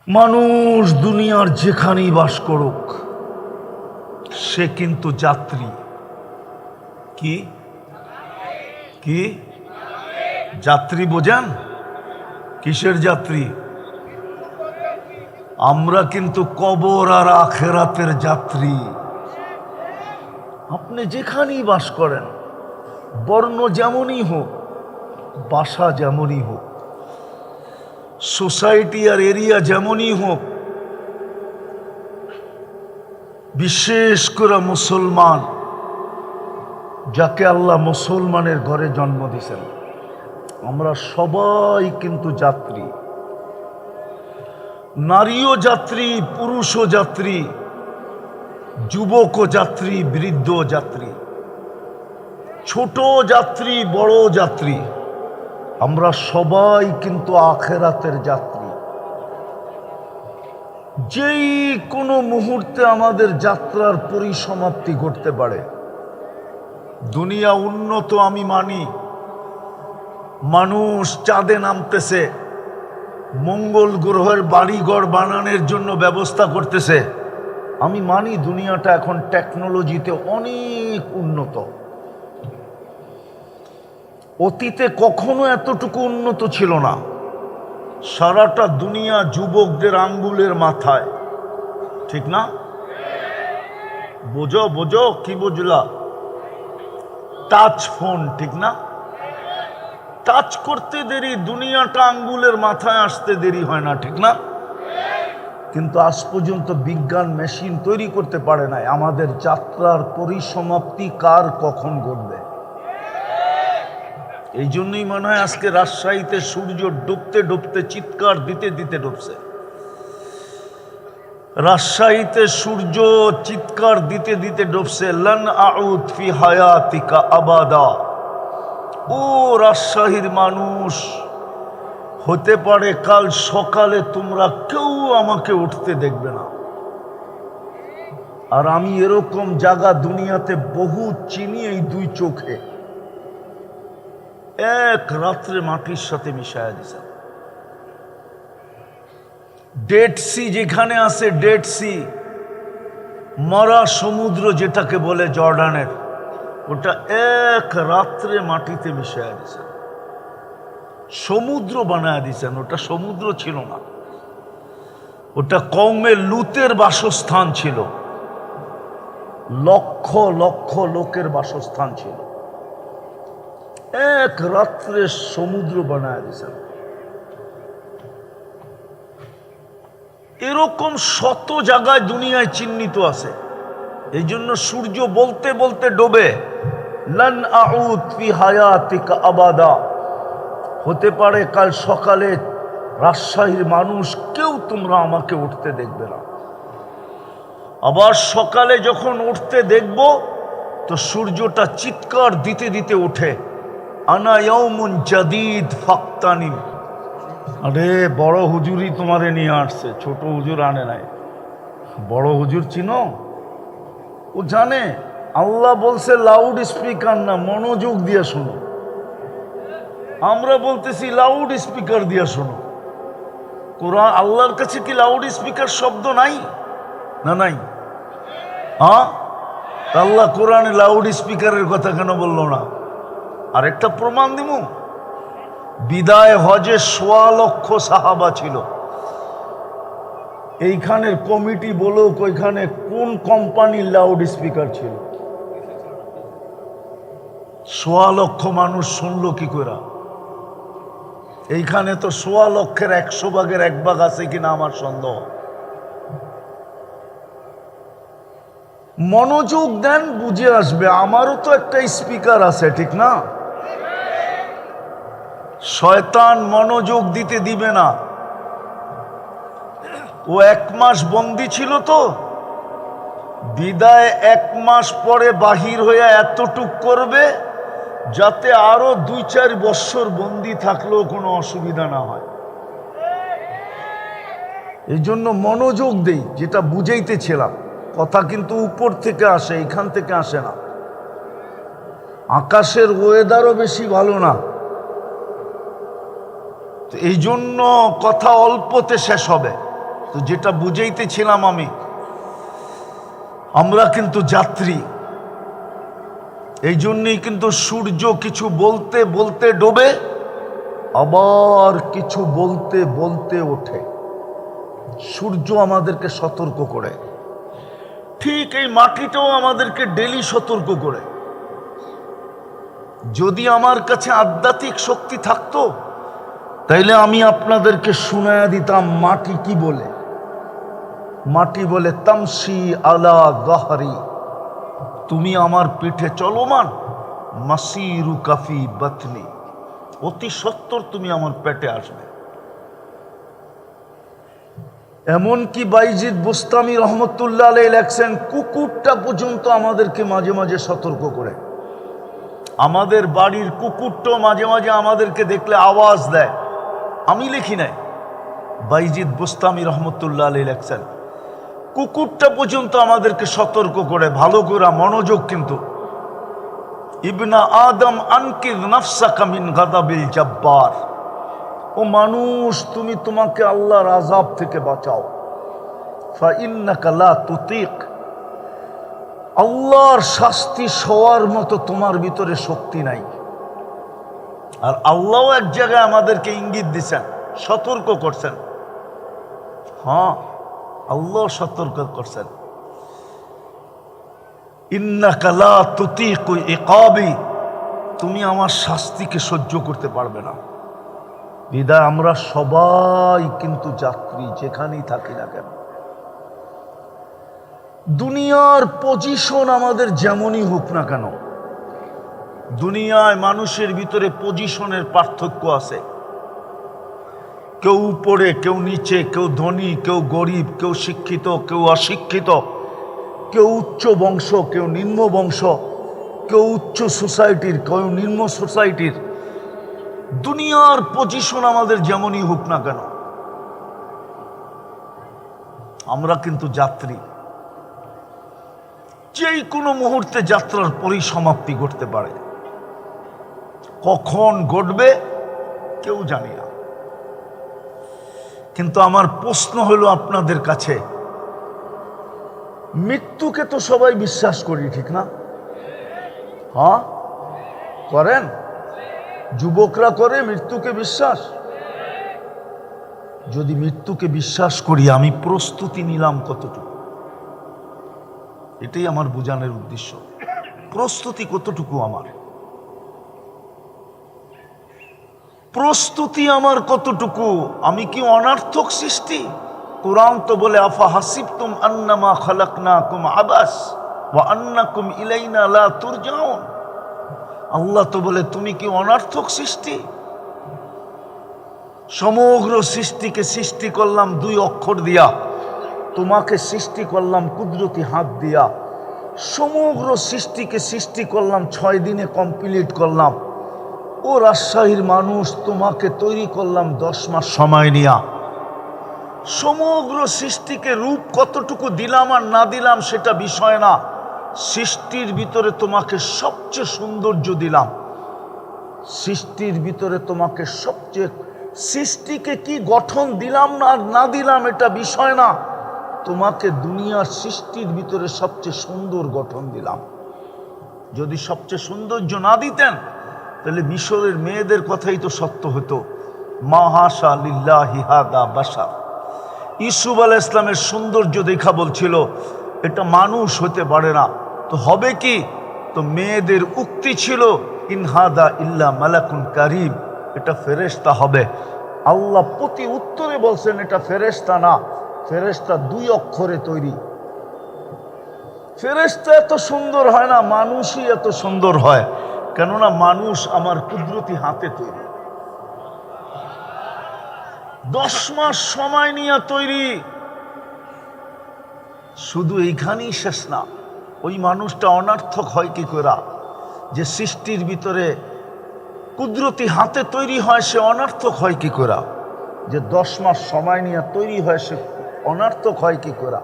মানুষ দুনিয়ার যেখানেই বাস করুক সে কিন্তু যাত্রী। কি কি যাত্রী বোঝেন? কিসের যাত্রী? আমরা কিন্তু কবর আর আখেরাতের যাত্রী। আপনি যেখানেই বাস করেন, বর্ণ যেমনই হোক, বাসা যেমনই হোক, সোসাইটি আর এরিয়া যেমনই হোক, বিশেষ করে মুসলমান, যাকে আল্লাহ মুসলমানের ঘরে জন্ম দিয়েছেন, আমরা সবাই কিন্তু যাত্রী। নারীও যাত্রী, পুরুষও যাত্রী, যুবকও যাত্রী, বৃদ্ধ যাত্রী, ছোট যাত্রী, বড় যাত্রী। আমরা সবাই কিন্তু আখেরাতের যাত্রী। যেই কোনো মুহূর্তে আমাদের যাত্রার পরিসমাপ্তি ঘটতে পারে। দুনিয়া উন্নত আমি মানি, মানুষ চাঁদে নামতেছে, মঙ্গল গ্রহের বাড়িঘর বানানোর জন্য ব্যবস্থা করতেছে। আমি মানি দুনিয়াটা এখন টেকনোলজিতে অনেক উন্নত। অতীতে কখনো এতটুকু উন্নত ছিল না। সারাটা দুনিয়া যুবকদের আঙ্গুলের মাথায়, ঠিক না? বোঝো বোঝো, কি বুঝলা? টাচ ফোন, ঠিক না? টাচ করতে দেরি, দুনিয়াটা আঙ্গুলের মাথায় আসতে দেরি হয় না, ঠিক না? কিন্তু আজ পর্যন্ত বিজ্ঞান মেশিন তৈরি করতে পারে নাই আমাদের যাত্রার পরিসমাপ্তি কার কখন ঘটবে। এই জন্যই মনে হয় আজকে রাজশাহীতে সূর্য ডুবতে ডুবতে চিৎকার দিতে দিতে ডুবছে। রাজশাহীতে সূর্য চিৎকার দিতে দিতে ডুবছে, লান আউদ ফি হায়াতিকা আবাদা। ও রাজশাহীর মানুষ, হতে পারে কাল সকালে তোমরা কেউ আমাকে উঠতে দেখবে না। আর আমি এরকম জায়গা দুনিয়াতে বহু চিনি, এই দুই চোখে এক রাত্রে মাটির সাথে মিশায়া দিছে। ডেড সি যেখানে আছে, ডেড সি, মরা সমুদ্র যেটাকে বলে জর্ডানের, ওটা এক রাত্রে মাটিতে মিশায়া দিছে, সমুদ্র বানায় দিছেন। ওটা সমুদ্র ছিল না, ওটা কওমে লুতের বাসস্থান ছিল, লক্ষ লক্ষ লোকের বাসস্থান ছিল। এক রাত্রে সমুদ্র বানায় দিয়েছেন। এরকম শত জায়গায় দুনিয়ায় চিহ্নিত আছে। এই জন্য সূর্য বলতে বলতে ডোবে, লান আউদ ফি হায়াতিকা আবাদা। হতে পারে কাল সকালে রাজশাহীর মানুষ কেউ তোমরা আমাকে উঠতে দেখবে না। আবার সকালে যখন উঠতে দেখব তো সূর্যটা চিৎকার দিতে দিতে ওঠে, আনা ইয়াউমুন জাদীদ ফাক্তানি। আরে বড় হুজুরই তোমারে নিয়ে আসছে, ছোট হুজুর আনে নাই। বড় হুজুর চিনো? ও জানে আল্লাহ বলছে লাউড স্পিকার না, মনোযোগ দিয়ে শোনো। আমরা বলতেছি লাউড স্পিকার দিয়ে শোনো। কোরআন, আল্লাহর কাছে কি লাউড স্পিকার শব্দ নাই? না নাই? হ্যাঁ, আল্লাহ কোরআনে লাউড স্পিকারের কথা কেন বললো না? আরেকটা প্রমাণ দিব। বিদায় হজে ১.৫ লক্ষ সাহাবা ছিল। এইখানের কমিটি বলুক ওইখানে কোন কোম্পানির লাউড স্পিকার ছিল? ১.৫ লক্ষ মানুষ শুনলো কি করে? এইখানে তো ১.৫ লক্ষের ১০০ ভাগের ১ ভাগ আছে কিনা আমার সন্দেহ। মনোযোগ দেন, বুঝে আসবে। আমারও তো একটা স্পিকার আছে, ঠিক না? শয়তান মনোযোগ দিতে দিবে না। ও ১ মাস বন্দী ছিল, তো বিদায় ১ মাস পরে বাহির হয়ে এতটুক করবে যাতে আরো ২-৪ বৎসর বন্দী থাকলেও কোনো অসুবিধা না হয়। এই জন্য মনোযোগ দেই, যেটা বুঝাইতেছিলাম। কথা কিন্তু উপর থেকে আসে, এখান থেকে আসে না। আকাশের ওয়েদারও বেশি ভালো না, এই জন্য কথা অল্পতে শেষ হবে। তো যেটা বুঝাইতেছিলাম আমরা কিন্তু যাত্রী। এই জন্যই কিন্তু সূর্য কিছু বলতে বলতে ডোবে, আবার কিছু বলতে বলতে ওঠে। সূর্য আমাদেরকে সতর্ক করে, ঠিক এই মাটিটাও আমাদেরকে ডেলি সতর্ক করে। যদি আমার কাছে আধ্যাত্মিক শক্তি থাকতো, তাইলে আমি আপনাদেরকে শুনায়া দিতাম মাটি কি বলে। মাটি বলে তামসি আলা গাহরি, তুমি আমার পিঠে চলমান, মাসিরু কাফি বাতনি, অতি সত্বর তুমি আমার পেটে আসবে। এমনকি বাইজিদ বুস্তামি রহমতুল্লাহ আলাইহি লেখছেন, কুকুরটা পর্যন্ত আমাদেরকে মাঝে মাঝে সতর্ক করে। আমাদের বাড়ির কুকুরটাও মাঝে মাঝে আমাদেরকে দেখলে আওয়াজ দেয়। আমি লিখি নাই, বাইজিদ বুস্তামি রহমতুল্লাহ আলাইহি লেখছেন, কুকুরটা পর্যন্ত আমাদেরকে সতর্ক করে। ভালো করে মনোযোগ কিন্তু, ইবনা আদম আনকিদ নাফসাকা মিন গাদাবিল জাব্বার, ও মানুষ তুমি তোমাকে আল্লাহর আযাব থেকে বাঁচাও। ফাইন্নাকা লা তুতিক, আল্লাহর শাস্তি সওয়ার মতো তোমার ভিতরে শক্তি নাই। আর আল্লাহও এক জায়গায় আমাদেরকে ইঙ্গিত দিচ্ছেন, সতর্ক করছেন। হ্যাঁ, আল্লাহ সতর্ক করছেন, ইন্নাকা লা তুতিকু ইকাবি, তুমি আমার শাস্তিকে সহ্য করতে পারবে না। বিদায় আমরা সবাই কিন্তু যাত্রী, যেখানেই থাকি না কেন। দুনিয়ার পজিশন আমাদের যেমনই হোক না কেন, দুনিয়ায় মানুষের ভিতরে পজিশনের পার্থক্য আছে। কেউ উপরে, কেউ নিচে, কেউ ধনী, কেউ গরিব, কেউ শিক্ষিত, কেউ অশিক্ষিত, কেউ উচ্চ বংশ, কেউ নিম্ন বংশ, কেউ উচ্চ সোসাইটির, কেউ নিম্ন সোসাইটির। দুনিয়ার পজিশন আমাদের যেমনই হোক না কেন, আমরা কিন্তু যাত্রী। যেই কোনো মুহূর্তে যাত্রার পরিসমাপ্তি ঘটতে পারে, কখন ঘটবে কেউ জানি না। কিন্তু আমার প্রশ্ন হলো আপনাদের কাছে, মৃত্যুকে তো সবাই বিশ্বাস করি, ঠিক না? হ্যাঁ, করেন? যুবকরা করে মৃত্যুকে বিশ্বাস? যদি মৃত্যুকে বিশ্বাস করি, আমি প্রস্তুতি নিলাম কতটুকু? এটাই আমার বোঝানোর উদ্দেশ্য। প্রস্তুতি কতটুকু আমার, প্রস্তুতি আমার কতটুকু? আমি কি অনার্থক সৃষ্টি? কুরআন তো বলে, আফা হাসিবতুম আন্নামা খালাকনাকুম আবাস ওয়া আন্নাকুম ইলাইনা লা তুরজাউন। আল্লাহ তো বলে, তুমি কি অনার্থক সৃষ্টি? সমগ্র সৃষ্টিকে সৃষ্টি করলাম 2 অক্ষর দিয়া, তোমাকে সৃষ্টি করলাম কুদরতি হাত দিয়া। সমগ্র সৃষ্টিকে সৃষ্টি করলাম 6 দিনে কমপ্লিট করলাম। ও রাজশাহীর মানুষ, তোমাকে তৈরি করলাম 10 মাস সময় নিয়া। সমগ্র সৃষ্টিকে রূপ কতটুকু দিলাম আর না দিলাম সেটা বিষয় না, সৃষ্টির ভিতরে তোমাকে সবচেয়ে সৌন্দর্য দিলাম। সৃষ্টির ভিতরে তোমাকে সবচেয়ে, সৃষ্টিকে কি গঠন দিলাম না আর না দিলাম এটা বিষয় না, তোমাকে দুনিয়ার সৃষ্টির ভিতরে সবচেয়ে সুন্দর গঠন দিলাম। যদি সবচেয়ে সৌন্দর্য না দিতেন, তাহলে মিশরের মেয়েদের কথাই তো সত্য হতো, মা হাশা লিল্লাহি হাদা বাশার। ইউসুফ আলাইহিস সালামের সৌন্দর্য দেখা বলছিল, এটা মানুষ হতে পারে না। তো হবে কি? তো মেয়েদের উক্তি ছিল, ইনহাদা ইল্লা মালাকুন কারীম, এটা ফেরেশতা হবে। আল্লাহ প্রতি উত্তরে বলছেন, এটা ফেরেশতা না, ফেরেশতা 2 অক্ষরে তৈরি। ফেরেশতা এত সুন্দর হয় না, মানুষই এত সুন্দর হয়। কেননা মানুষ আমার কুদরতি হাতে তৈরি। 10 মাস সময় নিয়ে তৈরি। শুধু এইখানেই শেষ না, ওই মানুষটা অনার্থক হয় কি করে? যে সৃষ্টির ভিতরে কুদরতি হাতে তৈরি হয়, সে অনার্থক হয় কি করে? যে 10 মাস সময় নিয়ে তৈরি হয়, সে অনার্থক হয় কি করে?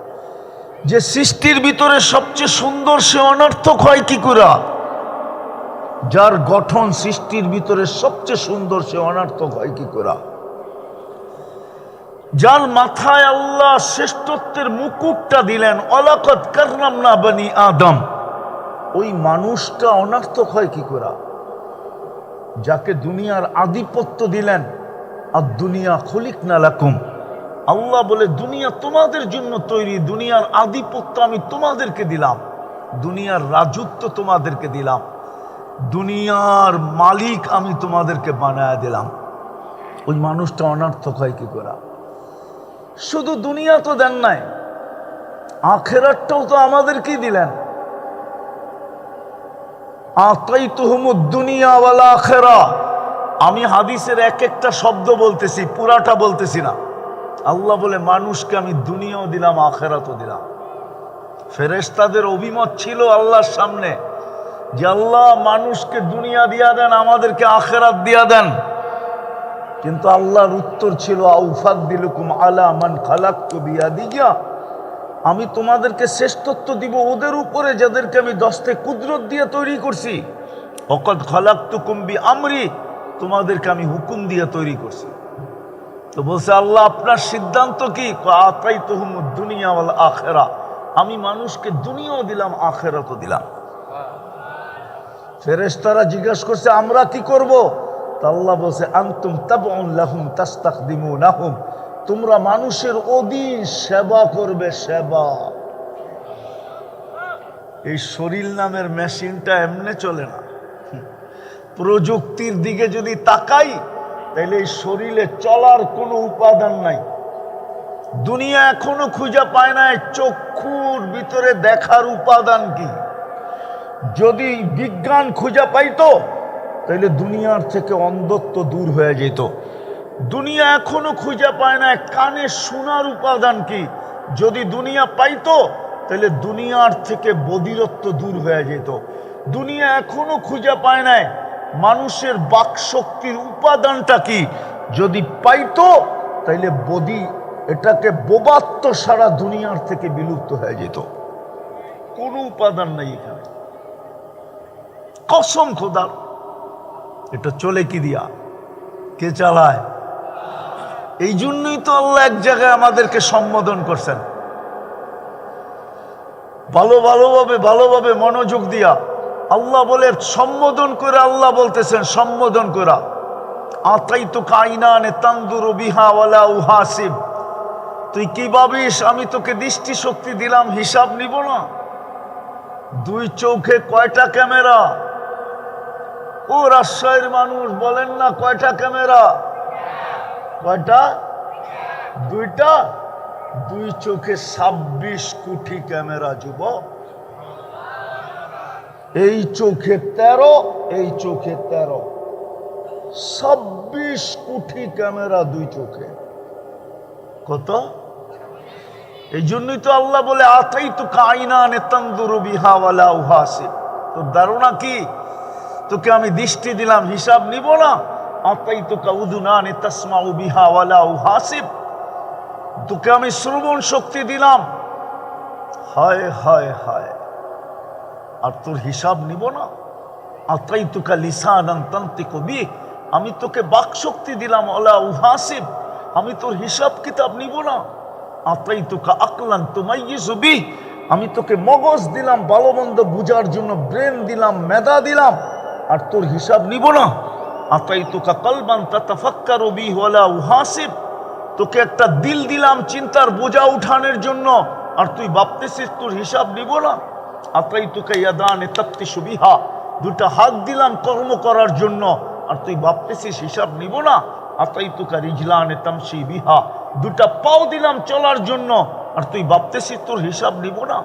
যে সৃষ্টির ভিতরে সবচেয়ে সুন্দর, সে অনার্থক হয় কি করে? যার গঠন সৃষ্টির ভিতরে সবচেয়ে সুন্দর, সে অনার্থক হয় কি করে? যার মাথায় আল্লাহ শ্রেষ্ঠত্বের মুকুটটা দিলেন, ওয়ালাকাদ কাররামনা বনি আদম, ওই মানুষটা অনর্থক হয় কি করে? যাকে দুনিয়ার আধিপত্য দিলেন, আর দুনিয়া খুলিকনা লাকুম, আল্লাহ বলে দুনিয়া তোমাদের জন্য তৈরি, দুনিয়ার আধিপত্য আমি তোমাদেরকে দিলাম, দুনিয়ার রাজত্ব তোমাদেরকে দিলাম, দুনিয়ার মালিক আমি তোমাদেরকে বানায় দিলাম। ওই মানুষটা অনর্থক হয় কি করে? শুধু দুনিয়া তো দেন নাই, আখিরাতটাও তো আমাদেরকেই দিলেন। আতাইতুহুমুদ দুনিয়া ওয়াল আখিরা, আমি হাদিসের এক একটা শব্দ বলতেছি, পুরাটা বলতেছি না। আল্লাহ বলে মানুষকে আমি দুনিয়াও দিলাম, আখিরাতও দিলাম। ফেরেশতাদের অভিমত ছিল আল্লাহর সামনে যে আল্লাহ মানুষকে দুনিয়া দিয়া দেন, আমাদেরকে আখিরাত দিয়া দেন। কিন্তু আল্লাহর উত্তর ছিল আউফাদ্দিলুকুম আলা মান খালাকতু বিয়াদিয়া, আমি তোমাদেরকে শ্রেষ্ঠত্ব দিব ওদের উপরে যাদেরকে আমি দস্তে কুদরত দিয়ে তৈরি করছি। ওয়াকাদ খালাকতুকুম বিআমরি, তোমাদেরকে আমি হুকুম দিয়ে তৈরি করছি। তো বলছে আল্লাহ আপনার সিদ্ধান্ত কি? আতাইতুহুমুদ দুনিয়া ওয়াল আখিরা, আমি মানুষকে দুনিয়াও দিলাম, আখিরাতও দিলাম। ফেরেশতারা জিজ্ঞাসা করছে আমরা কি করব? আল্লাহ বলছে আনতুম তাবউন লাহুম তাস্তাখদিমুনাহুম, তোমরা মানুষের অধীন সেবা করবে, সেবা। এই শরীর নামের মেশিনটা এমনি চলে না। প্রযুক্তির দিকে যদি তাকাই তাহলে এই শরীরে চলার কোনো উপাদান নাই। দুনিয়া এখনো খুঁজে পায় না চক্ষুর ভিতরে দেখার উপাদান কি। যদি বিজ্ঞান খুঁজে পাইতো তাহলে দুনিয়ার থেকে অন্ধত্ব দূর হয়ে যেত। দুনিয়া এখনো খুঁজে পায় না কানে শোনার উপাদান কি। যদি দুনিয়া পাইতো তাহলে দুনিয়ার থেকে বধিরত্ব দূর হয়ে যেত। দুনিয়া এখনো খুঁজে পায় না মানুষের বাকশক্তির উপাদানটা কি। যদি পাইতো তাহলে এটাকে বোবাত্ম সারা দুনিয়ার থেকে বিলুপ্ত হয়ে যেত। কোনো উপাদান নাই এখানে, কসম খোদার। এটা চলে কি দিয়া? কে চালায়? এই জন্যই তো আল্লাহ এক জায়গায় আমাদেরকে সম্বোধন করছেন, ভালোভাবে মনোযোগ দিয়া। আল্লাহ বলে সম্বোধন করে, আল্লাহ বলতেছেন সম্বোধন করা, আতাইতুকা আইনানে তানদুরু বিহা ওয়ালা উহাসিব, তুই কি ভাবিস আমি তোকে দৃষ্টি শক্তি দিলাম, হিসাব নিব না? দুই চোখে কয়টা ক্যামেরা? ও রাজশাহীর মানুষ বলেন না কয়টা ক্যামেরা? কয়টা? দুইটা। দুই চোখে 26 কোটি ক্যামেরা যুবক। এই চোখে 13, এই চোখে 13, 26 কোটি ক্যামেরা দুই চোখে। কত? এই জন্যই তো আল্লাহ বলে আতাইতুকা আইনানে তানদুরু বিহা ওয়ালা উহাসিব, তোর ধারণা কি তোকে আমি দৃষ্টি দিলাম, হিসাব নিব না? আতাইতুকা উযুনানে তাসমাউ বিহা ওয়ালা উহাসিব, তোকে আমি শ্রবণ শক্তি দিলাম, হায় হায় হায়, আর তোর হিসাব নিব না? আতাইতুকা লিসানান তানতিকু বিহি, আমি তোকে বাকশক্তি দিলাম, ওয়ালা উহাসিব, আমি তোর হিসাব কিতাব নিব না? আতাইতুকা আকলান তুমাইয়িজু বিহি, আমি তোকে মগজ দিলাম ভালো মন্দ বুঝার জন্য, ব্রেন দিলাম, মেধা দিলাম, আর তোর হিসাব নিব না? আতাইতুকা কলবান তাতাফাক্কারু বিহি ওয়ালা উহাসিব, তোকে একটা দিল দিলাম চিন্তার বোঝা উঠানোর জন্য, আর তুই ভাবতেছিস তোর হিসাব নিব না? আতাইতুকা ইয়াদানে তাফতিশু বিহা, দুটা হাত দিলাম কর্ম করার জন্য, আর তুই ভাবতেছিস হিসাব নিব না? আতাইতুকা রিজলানে তামশি বিহা, দুটা পাও দিলাম চলার জন্য, আর তুই ভাবতেছিস তোর হিসাব নিব না?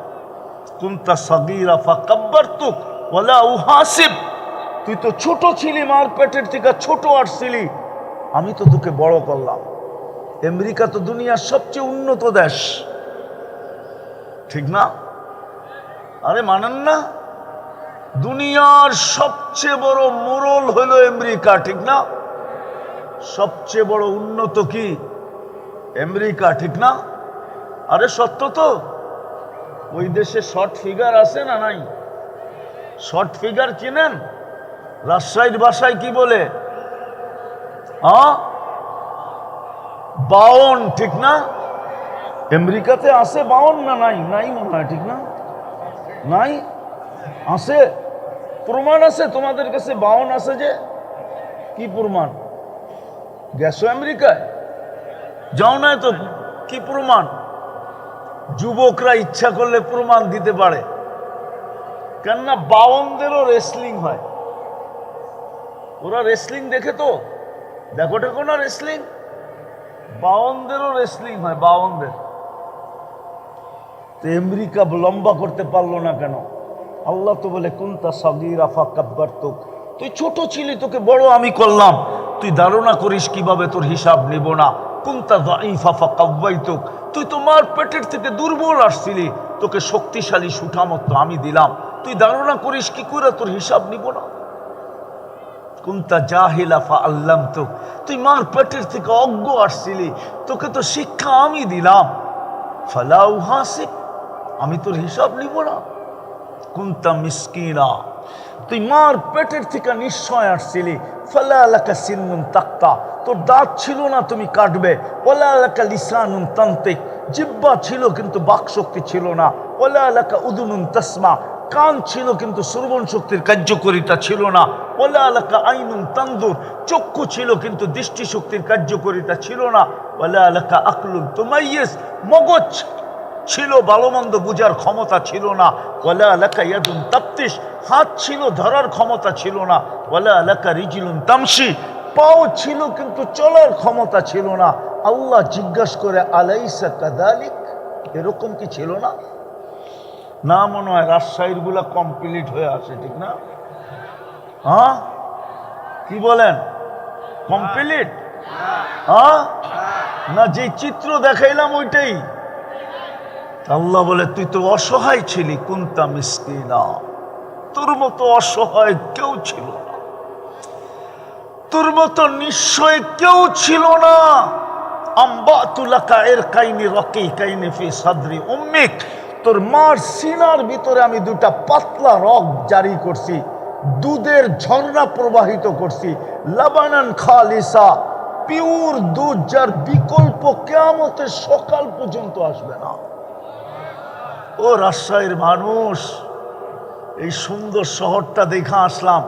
কুনতা সাগীরা ফাকাব্বারতুক ওয়ালা উহাসিব, তুই তো ছোট ছিলি, মার পেটের থেকে ছোট আসছিলি, আমি তো তোকে বড় করলাম। আমেরিকা তো দুনিয়ার সবচেয়ে উন্নত দেশ, ঠিক না? আরে মানেন না? দুনিয়ার সবচেয়ে বড় মোড়ল হলো আমেরিকা, ঠিক না? সবচেয়ে বড় উন্নত কি? আমেরিকা, ঠিক না? আরে সত্য তো। ওই দেশে শর্ট ফিগার আছে না নাই? শর্ট ফিগার চিনেন? রাজশাহীর ভাষায় কি বলে? 52, ঠিক না? আমেরিকাতে আছে 52 না নাই? নাই মনে হয়, ঠিক না? নাই? আছে? প্রমাণ আছে তোমাদের কাছে 52 আছে? যে কি প্রমাণ? গেছো আমেরিকায়? যাও নাই তো, কি প্রমাণ? যুবকরা ইচ্ছা করলে প্রমাণ দিতে পারে, কেননা 52দেরও রেসলিং হয়। ওরা রেসলিং দেখে তো, দেখো টেকো না রেসলিং, 52দেরও রেসলিং হয়, 52দের। তো আমেরিকা লম্বা করতে পারলো না কেন? আল্লাহ তো বলে কুনতা সাগীরা ফাকাব্বারতুক, তুই ছোট ছিলি, তোকে বড় আমি করলাম। তুই ধারণা করিস কিভাবে তোর হিসাব নিব না। কুনতা দাঈফা ফাকাওয়াইতুক, তুই তোমার পেটের থেকে দুর্বল আসছিলি, তোকে শক্তিশালী সুঠামত আমি দিলাম। তুই ধারণা করিস কি করে তোর হিসাব নিব না। কুনতা জাহিলা ফাআল্লামতুক, তুই মার পেটের থেকে অজ্ঞ আসছিলি, তোকে তো শিক্ষা আমি দিলাম। ফালা উহাসিব, আমি তোর হিসাব নিব না। কুনতা মিসকিনা, তুই মার পেটের থেকে নিশ্চয় আসছিলি। ফালা লাকা সিন্নুন তাক্তা, তোর দাঁত ছিল না তুমি কাটবে। ওয়ালা লাকা লিসানুন তান্তিক, জিহ্বা ছিল কিন্তু বাকশক্তি ছিল না। ওয়ালা লাকা উদুনুন তাসমা, কান ছিল কিন্তু শ্রবণ শক্তির কার্যকরিতা ছিল না। ওয়ালা লাকা আইনুন তানদুর, চক্ষু ছিল কিন্তু দৃষ্টি শক্তির কার্যকরিতা ছিল না। ওয়ালা লাকা আকলুন তুমাইয়িজ, মগজ ছিল, ভালো মন্দ বুঝার ক্ষমতা ছিল না। ওয়ালা লাকা ইয়াদুন তাফতিশ, হাত ছিল, ধরার ক্ষমতা ছিল না। ওয়ালা লাকা রিজলুন তামশি, পাও ছিল কিন্তু চলার ক্ষমতা ছিল না। আল্লাহ জিজ্ঞাসা করে আলাইসা কাযালিক, এরকম কি ছিল না? না, মনে হয় রাজশাহীর গুলা কমপ্লিট হয়ে আসে, ঠিক না? হ্যাঁ, কি বলেন? কমপ্লিট? হ্যাঁ না, যে চিত্র দেখাইলাম ওইটাই। আল্লাহ বলে তুই তো অসহায় ছিলি, কুনতা মিসকিনা, তোর মতো অসহায় কেউ ছিল না, তোর মতো নিশ্চয় কেউ ছিল না। আম্বাতু লাকা ইরকাইনি রাকিকাইনি ফি সাদরি উম্মিক, তোর মার সিনার ভিতরে আমি দুটা পাতলা রগ জারি করছি, দুধের ঝর্ণা প্রবাহিত করছি। লাবানান খালিসা, পিওর দুধ, যার বিকল্প কিয়ামতের সকাল পর্যন্ত আসবে না। ও রাজশাহীর মানুষ, এই সুন্দর শহরটা দেখা আসলাম,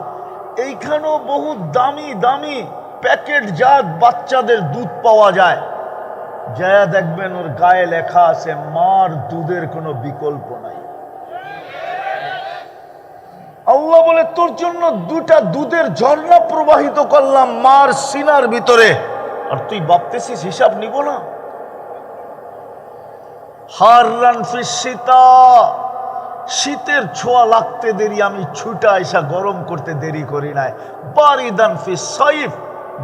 এইখানেও বহু দামি দামি প্যাকেটজাত বাচ্চাদের দুধ পাওয়া যায়। যা দেখবেন ওর গায়ে লেখা আছে মার দুধের কোনো বিকল্প নাই। আল্লাহ বলে তোর জন্য দুটা দুধের ঝর্ণা প্রবাহিত করলাম মার সিনার ভিতরে, আর তুই ভাবতেছিস হিসাব নিব না। হাররান ফিস শীতা, শীতের ছোঁয়া লাগতে দেরি, আমি ছুটা এসা গরম করতে দেরি করি নাই। বারিদান ফিস সাইফ,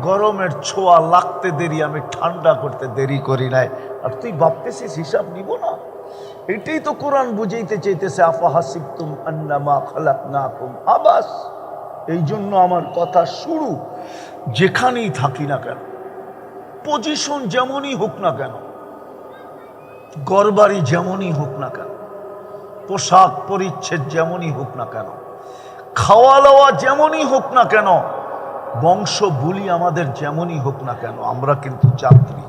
গরমের ছোঁয়া লাগতে দেরি, আমি ঠান্ডা করতে দেরি করি নাই। আর তুই ভাবতেছিস হিসাব নিব না। এটাই তো কোরআন বুঝাইতে চাইতেছে, আফাহাসিবতুম আন্নামা খালাকনাকুম আবাস। এই জন্য আমার কথা শুরু, যেখানেই থাকি না কেন, পজিশন যেমনই হোক না কেন, ঘরবাড়ি যেমনই হোক না কেন, পোশাক পরিচ্ছেদ যেমনই হোক না কেন, খাওয়া দাওয়া যেমনই হোক না কেন, বংশ বুলি আমাদের যেমনই হোক না কেন, আমরা কিন্তু যাত্রী।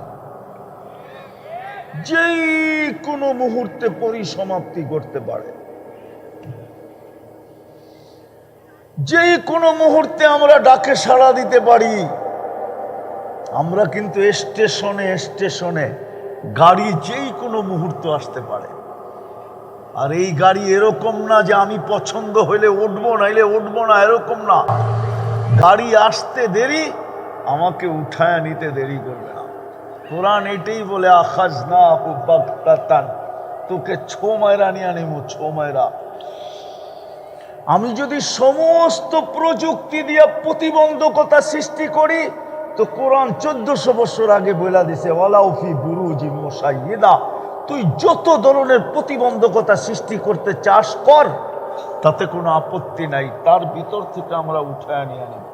যেই কোনো মুহূর্তে পরিসমাপ্তি করতে পারে, যেই কোনো মুহূর্তে আমরা ডাকে সাড়া দিতে পারি। আমরা কিন্তু স্টেশনে স্টেশনে গাড়ি যেই কোনো মুহূর্ত আসতে পারে। আর এই গাড়ি এরকম না যে আমি পছন্দ হইলে উঠবো নাইলে উঠবো না, এরকম না। গাড়ি আসতে দেরি, আমাকে উঠায় নিতে দেরি করবে না। কোরআন এটাই বলে আখাযনাহু বাগতাতান, তোকে ছো মায়রা নিয়ে আনিমু, ছো মায়রা। আমি যদি সমস্ত প্রযুক্তি দিয়ে প্রতিবন্ধকতা সৃষ্টি করি, তো কোরআন 1400 বছর আগে বলে দিছে ওয়ালাউ ফি বুরুজিম মুশাইয়্যিদা, তুই যত ধরনের প্রতিবন্ধকতা সৃষ্টি করতে চাস কর, তাতে কোনো আপত্তি নাই, তার ভিতর থেকে আমরা উঠায় নিয়ে আনিব।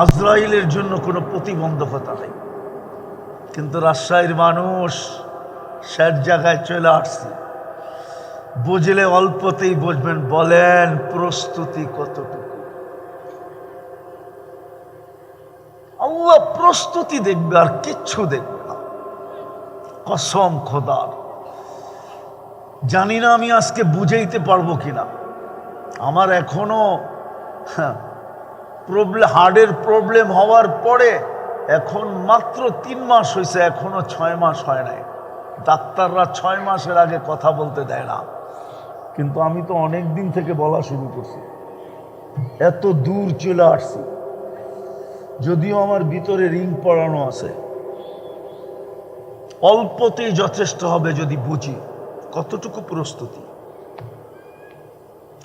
আজরাইলের জন্য কোনো প্রতিবন্ধকতা নেই। কিন্তু রাজশাহীর মানুষ শেষ জায়গায় চলে আসছে। বুঝলে অল্পতেই বুঝবেন। বলেন প্রস্তুতি কতটুকু? আল্লাহ প্রস্তুতি দেখবে, আর কিচ্ছু দেখবে না। কসম খোদার, জানি না আমি আজকে বুঝাইতে পারবো কিনা। আমার এখনো হার্টের প্রবলেম হওয়ার পরে এখন মাত্র 3 মাস হয়েছে, এখনো 6 মাস হয় নাই। ডাক্তাররা 6 মাসের আগে কথা বলতে দেয় না, কিন্তু আমি তো অনেক দিন থেকে বলা শুরু করছি। এত দূর চলে আসছি, যদিও আমার ভিতরে রিং পড়ানো আছে। অল্পতেই যথেষ্ট হবে যদি বুঝি কতটুকু প্রস্তুতি,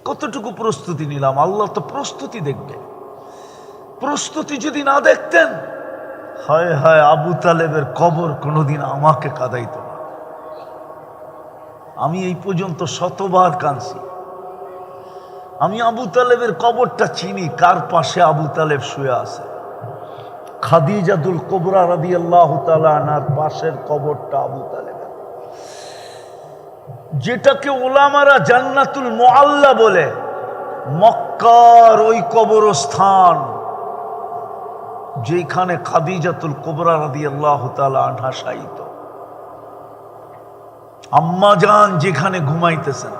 কতটুকু প্রস্তুতি নিলাম। আল্লাহ তো প্রস্তুতি দেখবে। প্রস্তুতি যদি না দেখতেন, হায় হায়, আবু তালেবের কবর কোনোদিন আমাকে কাঁদাইত না। আমি এই পর্যন্ত শতবার কাঁদছি। আমি আবু তালেবের কবরটা চিনি, কার পাশে আবু তালেব শুয়ে আছে। খাদিজাতুল কুবরা রাদিয়াল্লাহু তাআলা আনহার পাশের কবরটা আবু তালেবের, যেটাকে ওলামারা জান্নাতুল মুআল্লা বলে। মক্কার ওই কবরস্থান যেখানে খাদিজাতুল কুবরা রাদিয়াল্লাহু তাআলা আনহা শায়িত, আম্মা জান যেখানে ঘুমাইতেছেন,